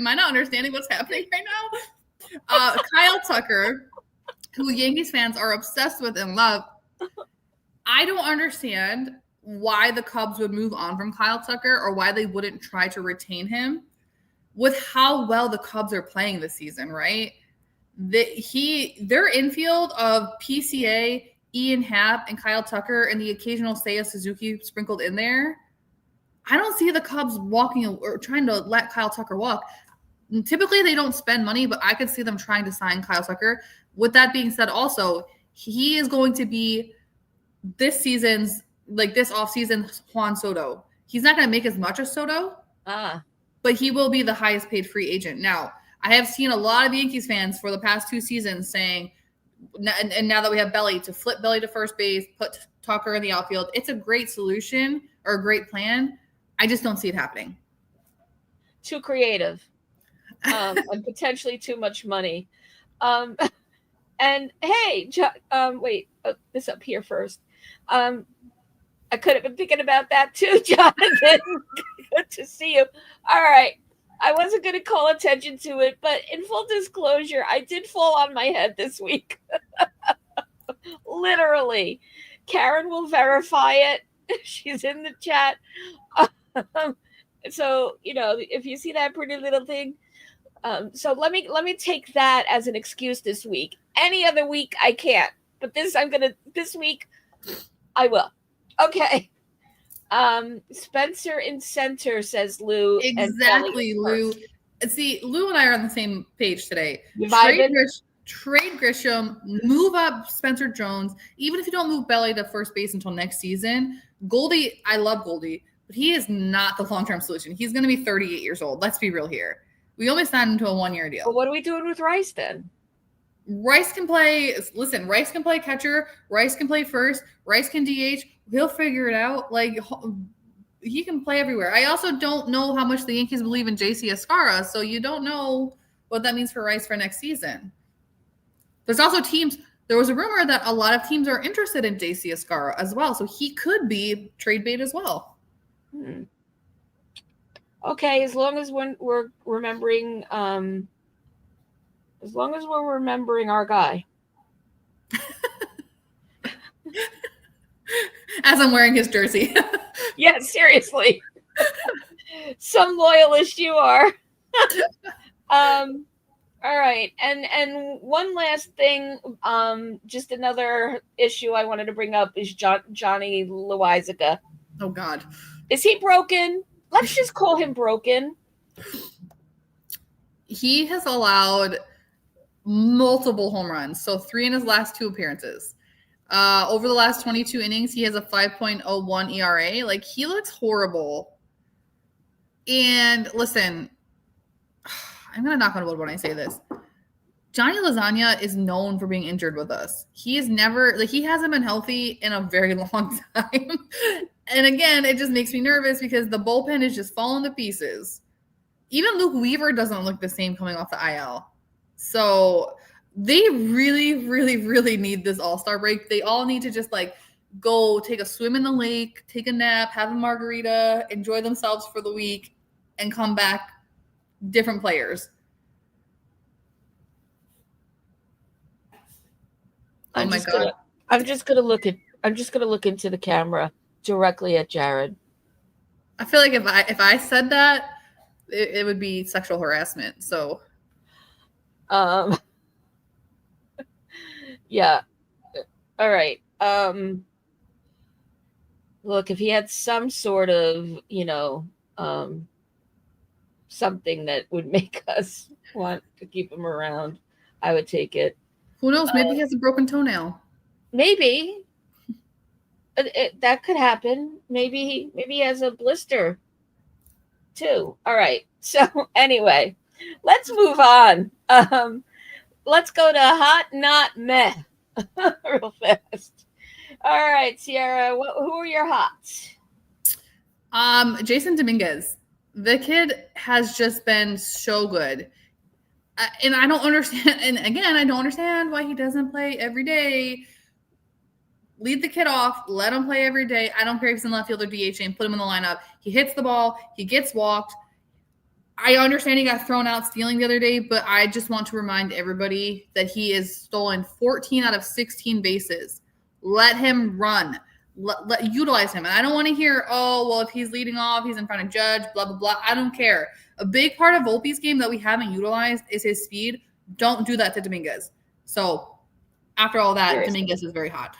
I not understanding what's happening right now? Kyle Tucker, who Yankees fans are obsessed with and love. I don't understand why the Cubs would move on from Kyle Tucker or why they wouldn't try to retain him with how well the Cubs are playing this season, right? Their infield of PCA, Ian Happ, and Kyle Tucker, and the occasional Seiya Suzuki sprinkled in there. I don't see the Cubs walking or trying to let Kyle Tucker walk. Typically, they don't spend money, but I could see them trying to sign Kyle Tucker. With that being said, also, he is going to be this offseason, Juan Soto. He's not going to make as much as Soto, but he will be the highest paid free agent. Now, I have seen a lot of Yankees fans for the past 2 seasons saying, and now that we have Belly, to flip Belly to first base, put Tucker in the outfield. It's a great solution or a great plan. I just don't see it happening. Too creative. And potentially too much money. And hey, wait, this up here first. I could have been thinking about that too, Jonathan. Good to see you. All right. I wasn't going to call attention to it, but in full disclosure, I did fall on my head this week. Literally. Karen will verify it. She's in the chat. So, if you see that pretty little thing, so let me take that as an excuse this week. Any other week I can't, but this week I will. Okay. Spencer in center, says Lou. Exactly, Lou. See, Lou and I are on the same page today. Trade Grisham, move up Spencer Jones. Even if you don't move Belly to first base until next season, Goldie, I love Goldie, but he is not the long-term solution. He's going to be 38 years old. Let's be real here. We only signed him to a 1-year deal. But what are we doing with Rice then? Rice can play catcher. Rice can play first. Rice can DH. He'll figure it out. Like, he can play everywhere. I also don't know how much the Yankees believe in JC Escarra, so you don't know what that means for Rice for next season. There's also there was a rumor that a lot of teams are interested in JC Escarra as well, so he could be trade bait as well. Okay, as long as we're remembering our guy. As I'm wearing his jersey. Yeah, seriously. Some loyalist you are. All right. And one last thing, just another issue I wanted to bring up is Johnny Loizaga. Oh, God. Is he broken? Let's just call him broken. he has allowed multiple home runs. So 3 in his last 2 appearances. Over the last 22 innings, he has a 5.01 ERA. Like, he looks horrible. And listen, I'm going to knock on wood when I say this. Johnny Lasagna is known for being injured with us. He is never, like, he hasn't been healthy in a very long time. And again, it just makes me nervous because the bullpen is just falling to pieces. Even Luke Weaver doesn't look the same coming off the IL. So they really, really, really need this all-star break. They all need to just like go take a swim in the lake, take a nap, have a margarita, enjoy themselves for the week, and come back different players. Oh my God. I'm just gonna look into the camera directly at Jared. I feel like if I said that, it would be sexual harassment. So yeah. All right. Look, if he had some sort of, something that would make us want to keep him around, I would take it. who knows? Maybe he has a broken toenail. Maybe that could happen. Maybe he has a blister too. All right. So anyway, let's move on. Let's go to hot, not meh, real fast. All right, Sierra, who are your hots? Jason Dominguez. The kid has just been so good. And I don't understand. And again, I don't understand why he doesn't play every day. Lead the kid off. Let him play every day. I don't care if he's in left field or DH and put him in the lineup. He hits the ball. He gets walked. I understand he got thrown out stealing the other day, but I just want to remind everybody that he has stolen 14 out of 16 bases. Let him run. Utilize him. And I don't want to hear, oh, well, if he's leading off, he's in front of Judge, blah, blah, blah. I don't care. A big part of Volpe's game that we haven't utilized is his speed. Don't do that to Dominguez. So after all that, seriously, Dominguez is very hot.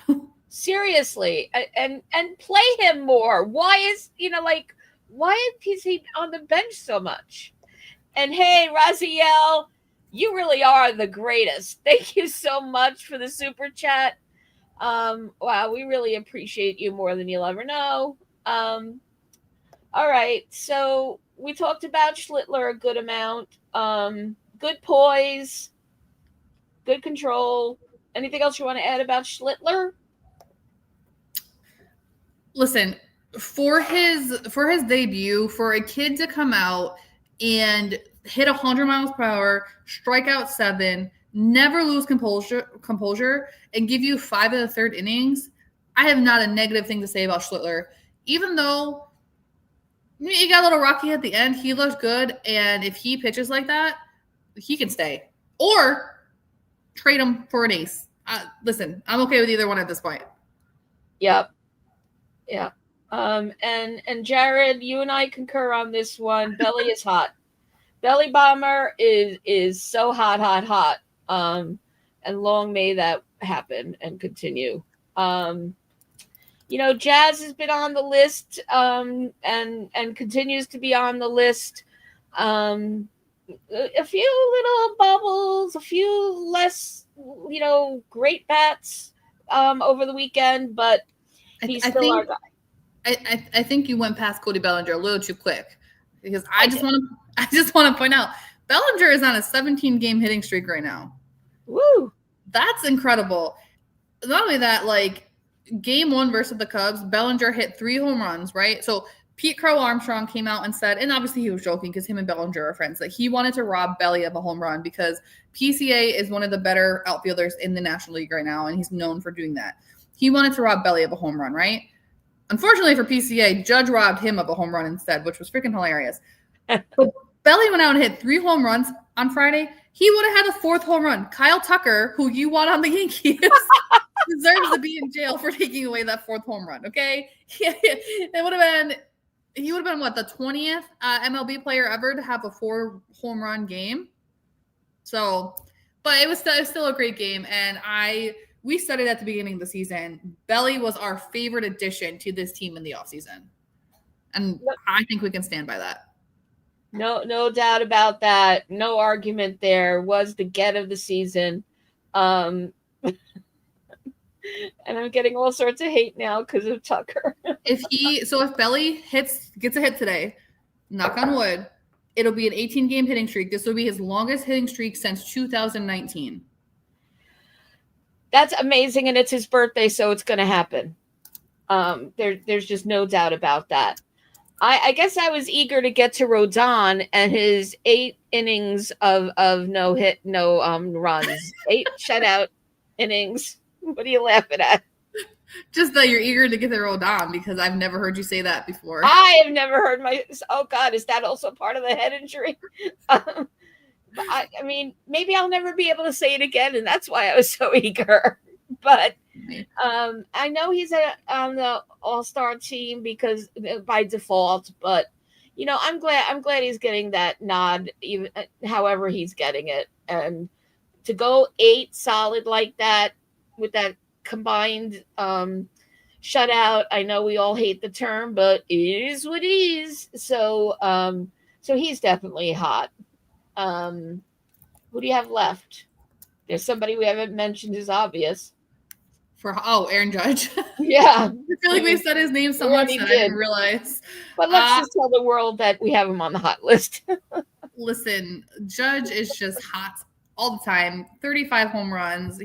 Seriously. And play him more. Why is he on the bench so much? And hey, Raziel, you really are the greatest. Thank you so much for the super chat. Wow, we really appreciate you more than you'll ever know. All right, so we talked about Schlittler a good amount. Good poise, good control. Anything else you want to add about Schlittler? Listen, for his debut, for a kid to come out and hit 100 miles per hour, strike out 7, never lose composure, and give you 5 of the third innings, I have not a negative thing to say about Schlittler. Even though he got a little rocky at the end, he looked good, and if he pitches like that, he can stay. Or trade him for an ace. Listen, I'm okay with either one at this point. Yep. Yeah. And Jared, you and I concur on this one. Belly is hot. Belly Bomber is so hot. And long may that happen and continue. Jazz has been on the list, and continues to be on the list. A few little bubbles, a few less, great bats, over the weekend, but he's still our guy. I think you went past Cody Bellinger a little too quick, because I just want to point out Bellinger is on a 17-game hitting streak right now. Woo! That's incredible. Not only that, like game 1 versus the Cubs, Bellinger hit 3 home runs, right? So Pete Crow Armstrong came out and said, and obviously he was joking because him and Bellinger are friends, that he wanted to rob Belly of a home run because PCA is one of the better outfielders in the National League right now, and he's known for doing that. He wanted to rob Belly of a home run, right? Unfortunately for PCA, Judge robbed him of a home run instead, which was freaking hilarious. But Belly went out and hit 3 home runs on Friday. He would have had a 4th home run. Kyle Tucker, who you want on the Yankees, deserves to be in jail for taking away that 4th home run, okay? He would have been, what, the 20th MLB player ever to have a 4 home run game? So, but it was still a great game, and we said it at the beginning of the season. Belly was our favorite addition to this team in the offseason. And I think we can stand by that. No doubt about that. No argument there. Was the get of the season. Um, and I'm getting all sorts of hate now because of Tucker. If Belly gets a hit today, knock on wood, it'll be an 18 game hitting streak. This will be his longest hitting streak since 2019. That's amazing, and it's his birthday, so it's going to happen. There's just no doubt about that. I guess I was eager to get to Rodon and his 8 innings of no hit, no runs, 8 shutout innings. What are you laughing at? Just that you're eager to get the Rodon because I've never heard you say that before. I have never heard oh God, is that also part of the head injury? I mean, maybe I'll never be able to say it again, and that's why I was so eager. But I know he's on the All-Star team because by default, but I'm glad he's getting that nod, even however he's getting it, and to go 8 solid like that with that combined shutout. I know we all hate the term, but it is what it is. So he's definitely hot. Who do you have left? There's somebody we haven't mentioned who's obvious. Aaron Judge. Yeah. I feel like we said his name so much that I didn't realize. But let's just tell the world that we have him on the hot list. Listen, Judge is just hot all the time. 35 home runs.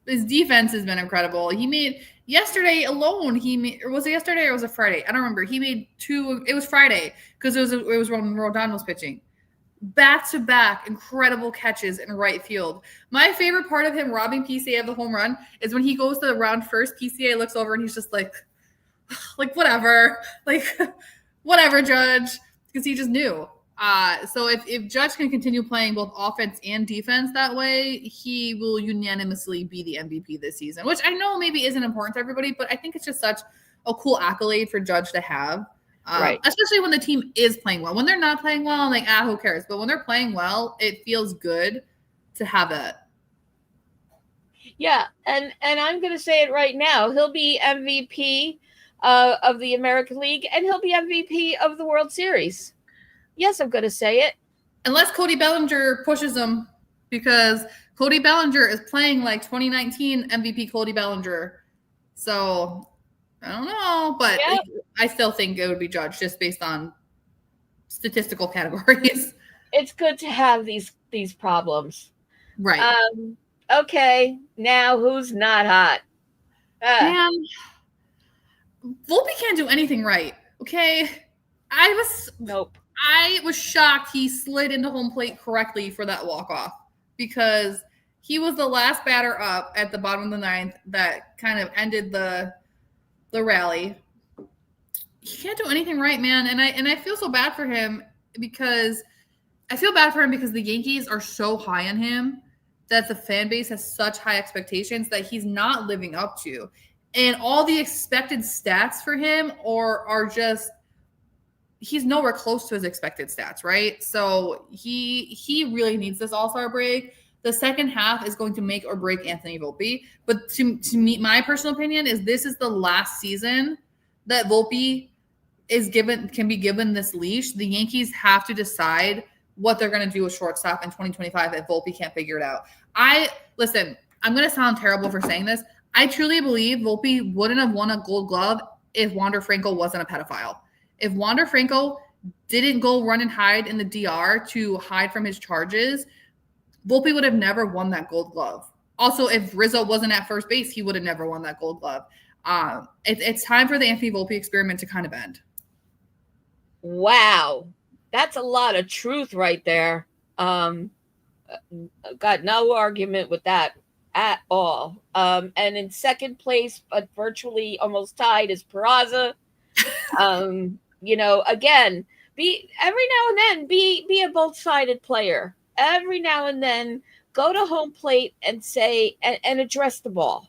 His defense has been incredible. He made yesterday alone. Or was it yesterday or was it Friday? I don't remember. He made 2. It was Friday because it was when Rodon was pitching. Back-to-back incredible catches in right field. My favorite part of him robbing PCA of the home run is when he goes to the round first. PCA looks over and he's just like whatever, whatever, Judge, because he just knew. So if Judge can continue playing both offense and defense that way, he will unanimously be the MVP this season, which I know maybe isn't important to everybody, but I think it's just such a cool accolade for Judge to have. Right. Especially when the team is playing well. When they're not playing well, I'm like, who cares? But when they're playing well, it feels good to have it. Yeah, and I'm going to say it right now. He'll be MVP of the American League, and he'll be MVP of the World Series. Yes, I'm going to say it. Unless Cody Bellinger pushes him, because Cody Bellinger is playing like 2019 MVP Cody Bellinger. So I don't know, but I still think it would be Judge just based on statistical categories. It's good to have these problems. Right. Okay, now who's not hot? Man, Volpe can't do anything right. Okay. Nope. I was shocked he slid into home plate correctly for that walk-off because he was the last batter up at the bottom of the ninth that kind of ended the rally. He can't do anything right, man. And I feel so bad for him because the Yankees are so high on him that the fan base has such high expectations that he's not living up to. And all the expected stats for him are just he's nowhere close to his expected stats, right? So he really needs this All-Star break. The second half is going to make or break Anthony Volpe. But to me, my personal opinion is this is the last season that Volpe can be given this leash. The Yankees have to decide what they're going to do with shortstop in 2025 if Volpe can't figure it out. Listen, I'm going to sound terrible for saying this. I truly believe Volpe wouldn't have won a Gold Glove if Wander Franco wasn't a pedophile. If Wander Franco didn't go run and hide in the DR to hide from his charges, Volpe would have never won that Gold Glove. Also, if Rizzo wasn't at first base, he would have never won that Gold Glove. It's time for the Anthony Volpe experiment to kind of end. Wow. That's a lot of truth right there. Got no argument with that at all. And in second place, but virtually almost tied, is Peraza. Again, every now and then be a both-sided player. Every now and then go to home plate and say and address the ball.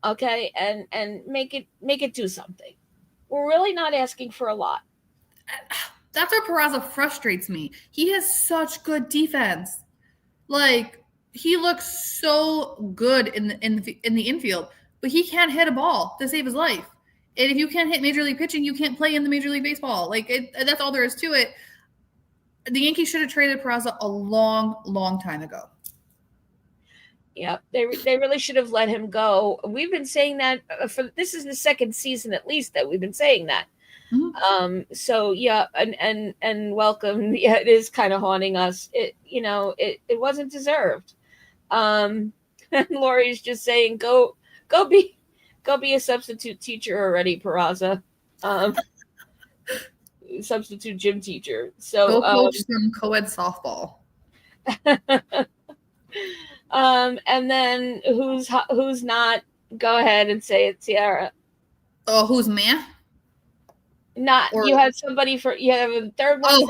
Okay, and make it do something. We're really not asking for a lot. That's where Peraza frustrates me. He has such good defense. Like, he looks so good in the infield, but he can't hit a ball to save his life. And if you can't hit Major League pitching, you can't play in the Major League Baseball. Like, that's all there is to it. The Yankees should have traded Peraza a long time ago. Yeah, they really should have let him go. We've been saying that for this is the second season at least that we've been saying that. So yeah, and welcome. Yeah, it is kind of haunting us. It wasn't deserved. And Lori's just saying, go be a substitute teacher already, Peraza. Substitute gym teacher. So go coach some co-ed softball. And then who's not? Go ahead and say it, Ciara. Oh, who's meh? Not you had somebody you have a third one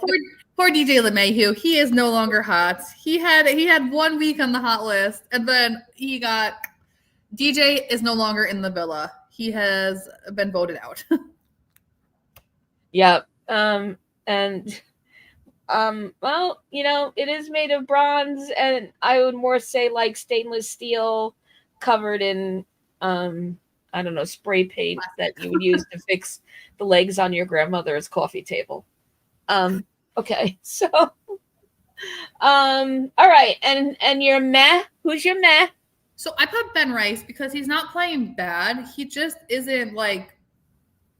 for poor DJ LeMahieu. He is no longer hot. He had 1 week on the hot list, and then he got DJ is no longer in the villa. He has been voted out. Yep. Well, it is made of bronze, and I would more say like stainless steel covered in I don't know, spray paint that you would use to fix the legs on your grandmother's coffee table. Okay, so all right, and your meh, who's your meh? So I put Ben Rice because he's not playing bad. He just isn't like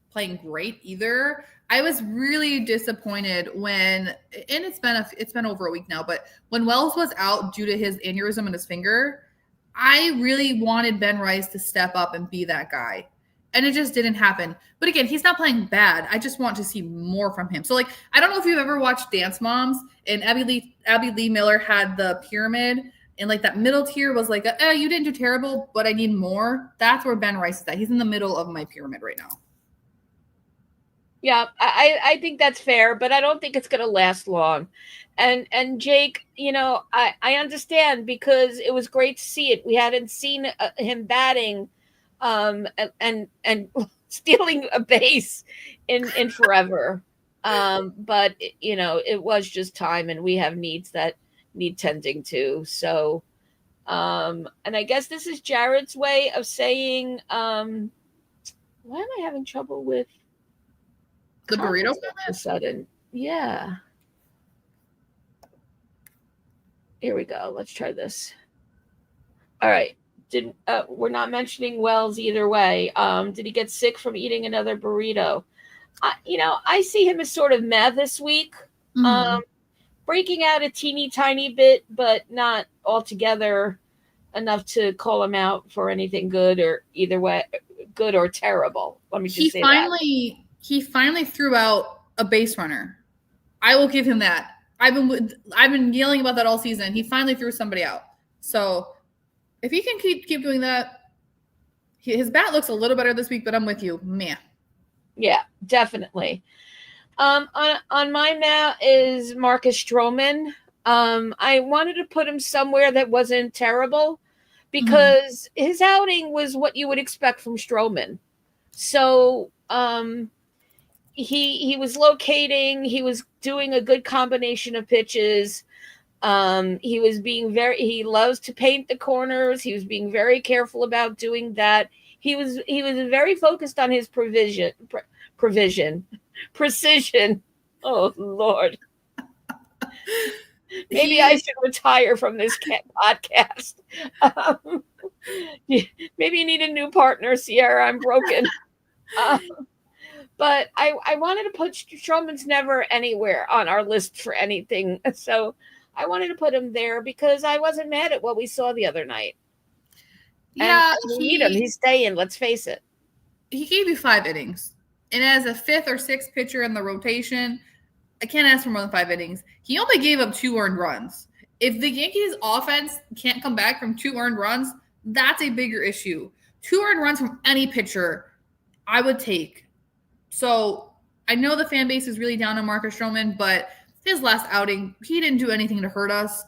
playing great either. I was really disappointed when, and it's been over a week now, but when Wells was out due to his aneurysm in his finger, I really wanted Ben Rice to step up and be that guy. And it just didn't happen. But again, he's not playing bad. I just want to see more from him. So, like, I don't know if you've ever watched Dance Moms, and Abby Lee Miller had the pyramid, and like that middle tier was like, you didn't do terrible, but I need more. That's where Ben Rice is at. He's in the middle of my pyramid right now. Yeah, I think that's fair, but I don't think it's going to last long. And Jake, I understand because it was great to see it. We hadn't seen him batting and stealing a base in forever. But it was just time, and we have needs that need tending to. So and I guess this is Jared's way of saying why am I having trouble with the burrito all of a sudden? Yeah. Here we go. Let's try this. All right. We're not mentioning Wells either way. Did he get sick from eating another burrito? I see him as sort of meh this week. Mm-hmm. Breaking out a teeny tiny bit, but not altogether enough to call him out for anything good or either way, good or terrible. Let me just say that. He finally threw out a base runner. I will give him that. I've been yelling about that all season. He finally threw somebody out. So if he can keep doing that, his bat looks a little better this week. But I'm with you, man. Yeah, definitely. On my map is Marcus Stroman. I wanted to put him somewhere that wasn't terrible because his outing was what you would expect from Stroman. So he was locating, he was doing a good combination of pitches. He was he loves to paint the corners. He was being very careful about doing that. He was very focused on his precision. Oh Lord. Maybe I should retire from this podcast. Maybe you need a new partner, Sierra. I'm broken. But I wanted to put Stroman's never anywhere on our list for anything. So I wanted to put him there because I wasn't mad at what we saw the other night. Yeah, and we need him. He's staying. Let's face it. He gave you 5 innings. And as a 5th or 6th pitcher in the rotation, I can't ask for more than 5 innings. He only gave up 2 earned runs. If the Yankees offense can't come back from 2 earned runs, that's a bigger issue. 2 earned runs from any pitcher, I would take. So I know the fan base is really down on Marcus Stroman, but his last outing, he didn't do anything to hurt us.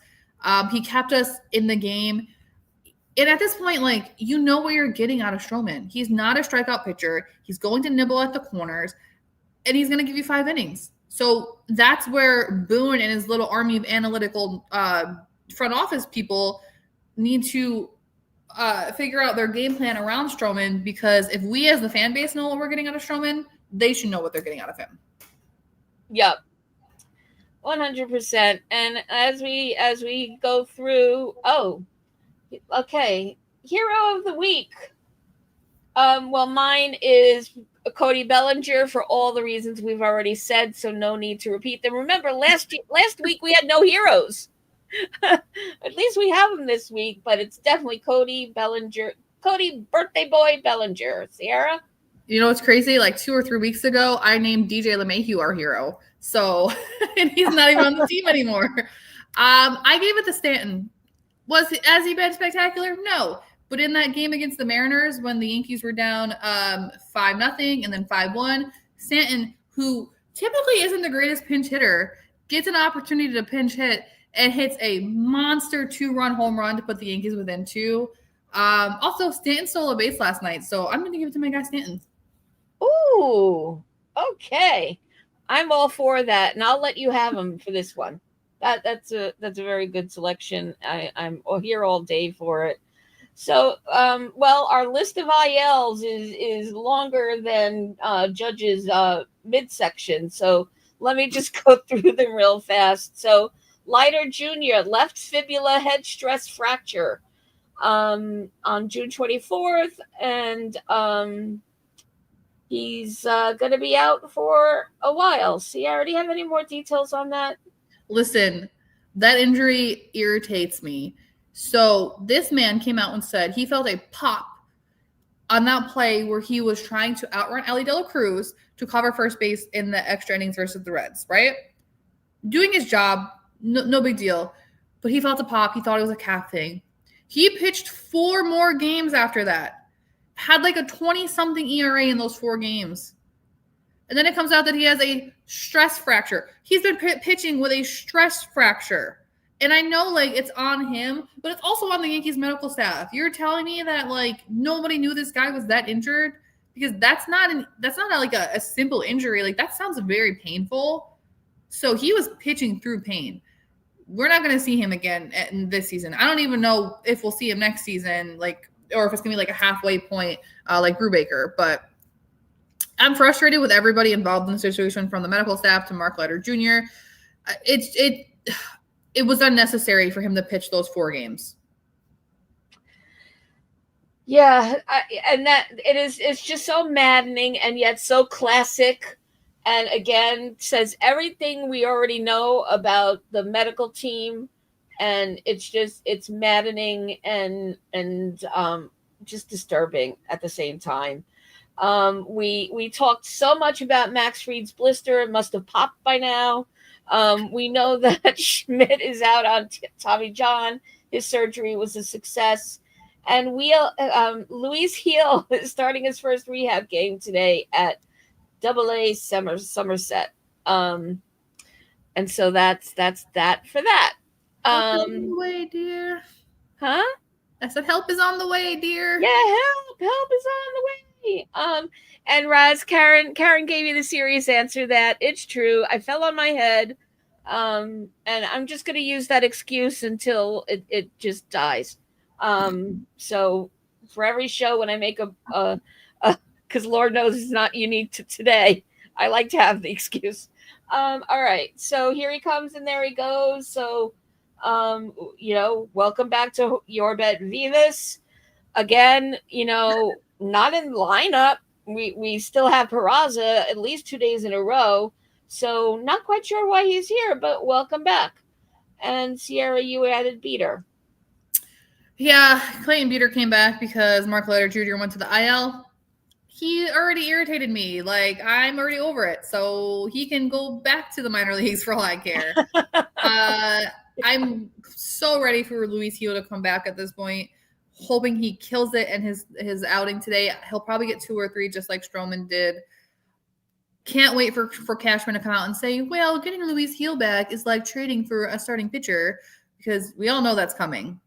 He kept us in the game. And at this point, what you're getting out of Stroman. He's not a strikeout pitcher. He's going to nibble at the corners, and he's going to give you 5 innings. So that's where Boone and his little army of analytical front office people need to figure out their game plan around Stroman, because if we as the fan base know what we're getting out of Stroman, they should know what they're getting out of him. Yep, 100%. And as we go through, okay, hero of the week. Well, mine is Cody Bellinger for all the reasons we've already said, so no need to repeat them. Remember, last week we had no heroes. At least we have them this week, but it's definitely Cody Bellinger, Cody Birthday Boy Bellinger. Sierra? You know what's crazy? Like 2 or 3 weeks ago, I named DJ LeMahieu our hero. So, and he's not even on the team anymore. I gave it to Stanton. Has he been spectacular? No. But in that game against the Mariners, when the Yankees were down 5-0 and then 5-1, Stanton, who typically isn't the greatest pinch hitter, gets an opportunity to pinch hit and hits a monster 2-run home run to put the Yankees within two. Also, Stanton stole a base last night, so I'm going to give it to my guy Stanton. Ooh, okay. I'm all for that, and I'll let you have them for this one. That's a very good selection. I'm here all day for it. So, well, our list of ILs is longer than Judge's midsection. So let me just go through them real fast. So, Leiter Jr., left fibula head stress fracture on June 24th, and he's going to be out for a while. Sierra, do you have any more details on that? Listen, that injury irritates me. So this man came out and said he felt a pop on that play where he was trying to outrun Ellie De La Cruz to cover first base in the extra innings versus the Reds, right? Doing his job, no big deal. But he felt a pop. He thought it was a calf thing. He pitched 4 more games after that. Had like a 20-something ERA in those 4 games. And then it comes out that he has a stress fracture. He's been pitching with a stress fracture. And I know like it's on him, but it's also on the Yankees medical staff. You're telling me that like nobody knew this guy was that injured? Because that's not like a simple injury. Like that sounds very painful. So he was pitching through pain. We're not going to see him again in this season. I don't even know if we'll see him next season, like, or if it's going to be like a halfway point like Brubaker. But I'm frustrated with everybody involved in the situation, from the medical staff to Mark Leiter Jr. It was unnecessary for him to pitch those 4 games. Yeah, and that it's just so maddening and yet so classic, and again says everything we already know about the medical team, and it's maddening and just disturbing at the same time. We talked so much about Max Fried's blister; it must have popped by now. We know that Schmidt is out on Tommy John. His surgery was a success. And Luis Heel is starting his first rehab game today at AA Somerset. And so that's that for that. Help is on the way, dear. Huh? I said help is on the way, dear. Yeah, help is on the way. And Raz, Karen gave you the serious answer that it's true. I fell on my head. And I'm just gonna use that excuse until it just dies. So for every show when I make a because Lord knows it's not unique to today, I like to have the excuse. All right, so here he comes and there he goes. So, welcome back to Your Bet Vivas. Again, not in the lineup. We still have Peraza at least 2 days in a row. So not quite sure why he's here, but welcome back. And Sierra, you added Beater. Yeah, Clayton Beater came back because Mark Leiter Jr. went to the IL. He already irritated me. Like, I'm already over it. So he can go back to the minor leagues for all I care. I'm so ready for Luis Gil to come back at this point. Hoping he kills it in his outing today. He'll probably get 2 or 3 just like Stroman did. Can't wait for Cashman to come out and say, well, getting Luis Gil back is like trading for a starting pitcher, because we all know that's coming.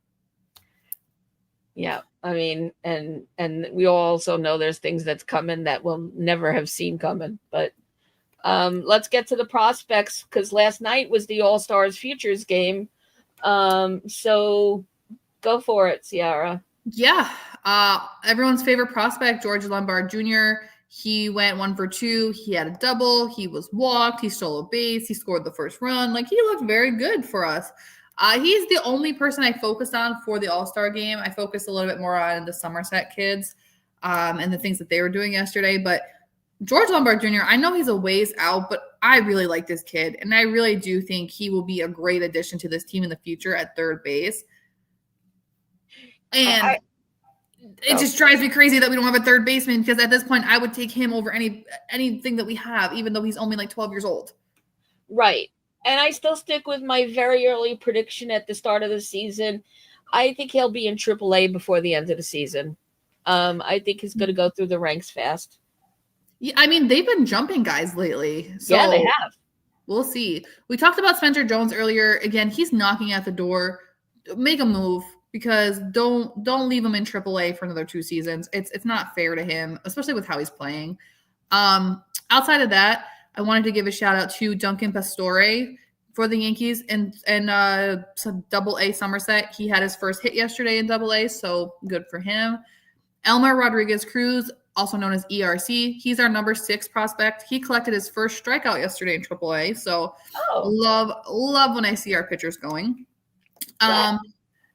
Yeah, I mean, and we also know there's things that's coming that we'll never have seen coming. But let's get to the prospects, because last night was the All-Stars Futures game. So go for it, Ciara. Yeah. Everyone's favorite prospect, George Lombard Jr., He went 1 for 2. He had a double. He was walked. He stole a base. He scored the first run. Like, he looked very good for us. He's the only person I focused on for the All-Star game. I focused a little bit more on the Somerset kids and the things that they were doing yesterday. But George Lombard Jr., I know he's a ways out, but I really like this kid. And I really do think he will be a great addition to this team in the future at third base. And it just drives me crazy that we don't have a third baseman, because at this point I would take him over anything that we have, even though he's only like 12 years old. Right. And I still stick with my very early prediction at the start of the season. I think he'll be in AAA before the end of the season. I think he's going to go through the ranks fast. Yeah, I mean, they've been jumping guys lately. So yeah, they have. We'll see. We talked about Spencer Jones earlier. Again, he's knocking at the door. Make a move, because don't leave him in AAA for another 2 seasons. It's not fair to him, especially with how he's playing. Outside of that, I wanted to give a shout out to Duncan Pastore for the Yankees and Double-A Somerset. He had his first hit yesterday in Double-A, so good for him. Elmer Rodriguez Cruz, also known as ERC, he's our number 6 prospect. He collected his first strikeout yesterday in AAA, so love when I see our pitchers going. And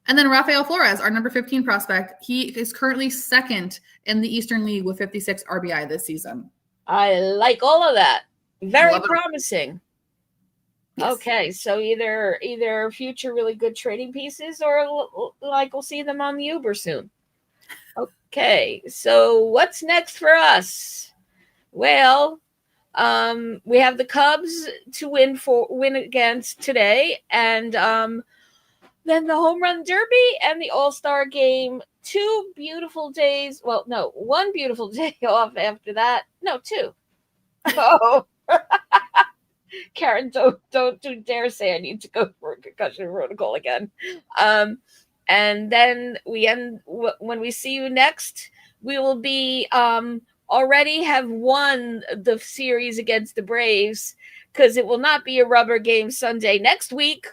then Rafael Flores, our number 15 prospect, he is currently 2nd in the Eastern League with 56 RBI this season. I like all of that. Very promising. Yes. Okay, so either future really good trading pieces, or like we'll see them on the Uber soon. Okay, so what's next for us? Well, we have the Cubs to win against today, and then the Home Run Derby and the All-Star Game. 2 beautiful days. Well, no, 1 beautiful day off after that. No, 2. Oh. Karen, don't dare say I need to go for a concussion protocol again. And then we end, when we see you next, we will be already have won the series against the Braves, because it will not be a rubber game Sunday next week.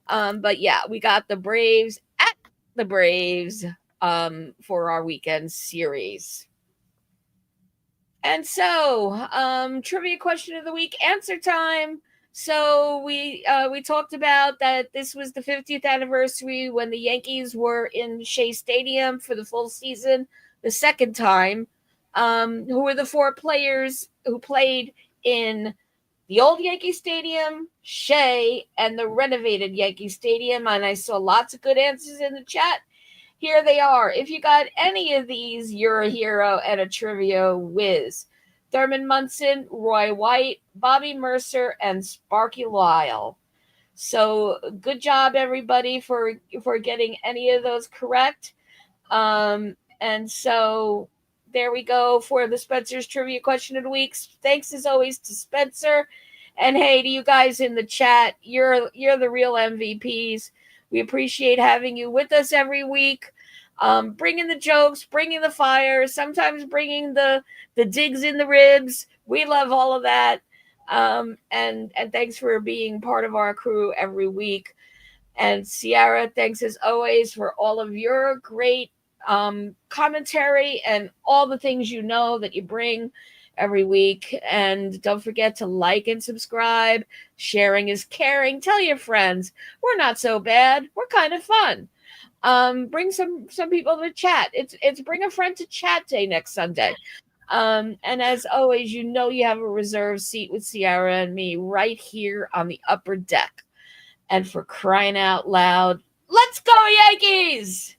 But yeah, we got the Braves at the Braves for our weekend series. And so, trivia question of the week, answer time. So we talked about that this was the 50th anniversary when the Yankees were in Shea Stadium for the full season, the second time. Who were the 4 players who played in the old Yankee Stadium, Shea, and the renovated Yankee Stadium? And I saw lots of good answers in the chat. Here they are. If you got any of these, you're a hero and a trivia whiz. Thurman Munson, Roy White, Bobby Mercer, and Sparky Lyle. So good job, everybody, for getting any of those correct. And so there we go for the Spencer's Trivia Question of the Week. Thanks, as always, to Spencer. And hey, to you guys in the chat, you're the real MVPs. We appreciate having you with us every week, bringing the jokes, bringing the fire, sometimes bringing the digs in the ribs. We love all of that. And thanks for being part of our crew every week. And Ciara, thanks as always for all of your great commentary and all the things that you bring every week. And don't forget to like and subscribe. Sharing is caring. Tell your friends. We're not so bad. We're kind of fun. Bring some people to chat. It's Bring a Friend to Chat Day next Sunday. And as always, you have a reserved seat with Ciara and me right here on the upper deck. And for crying out loud, let's go Yankees!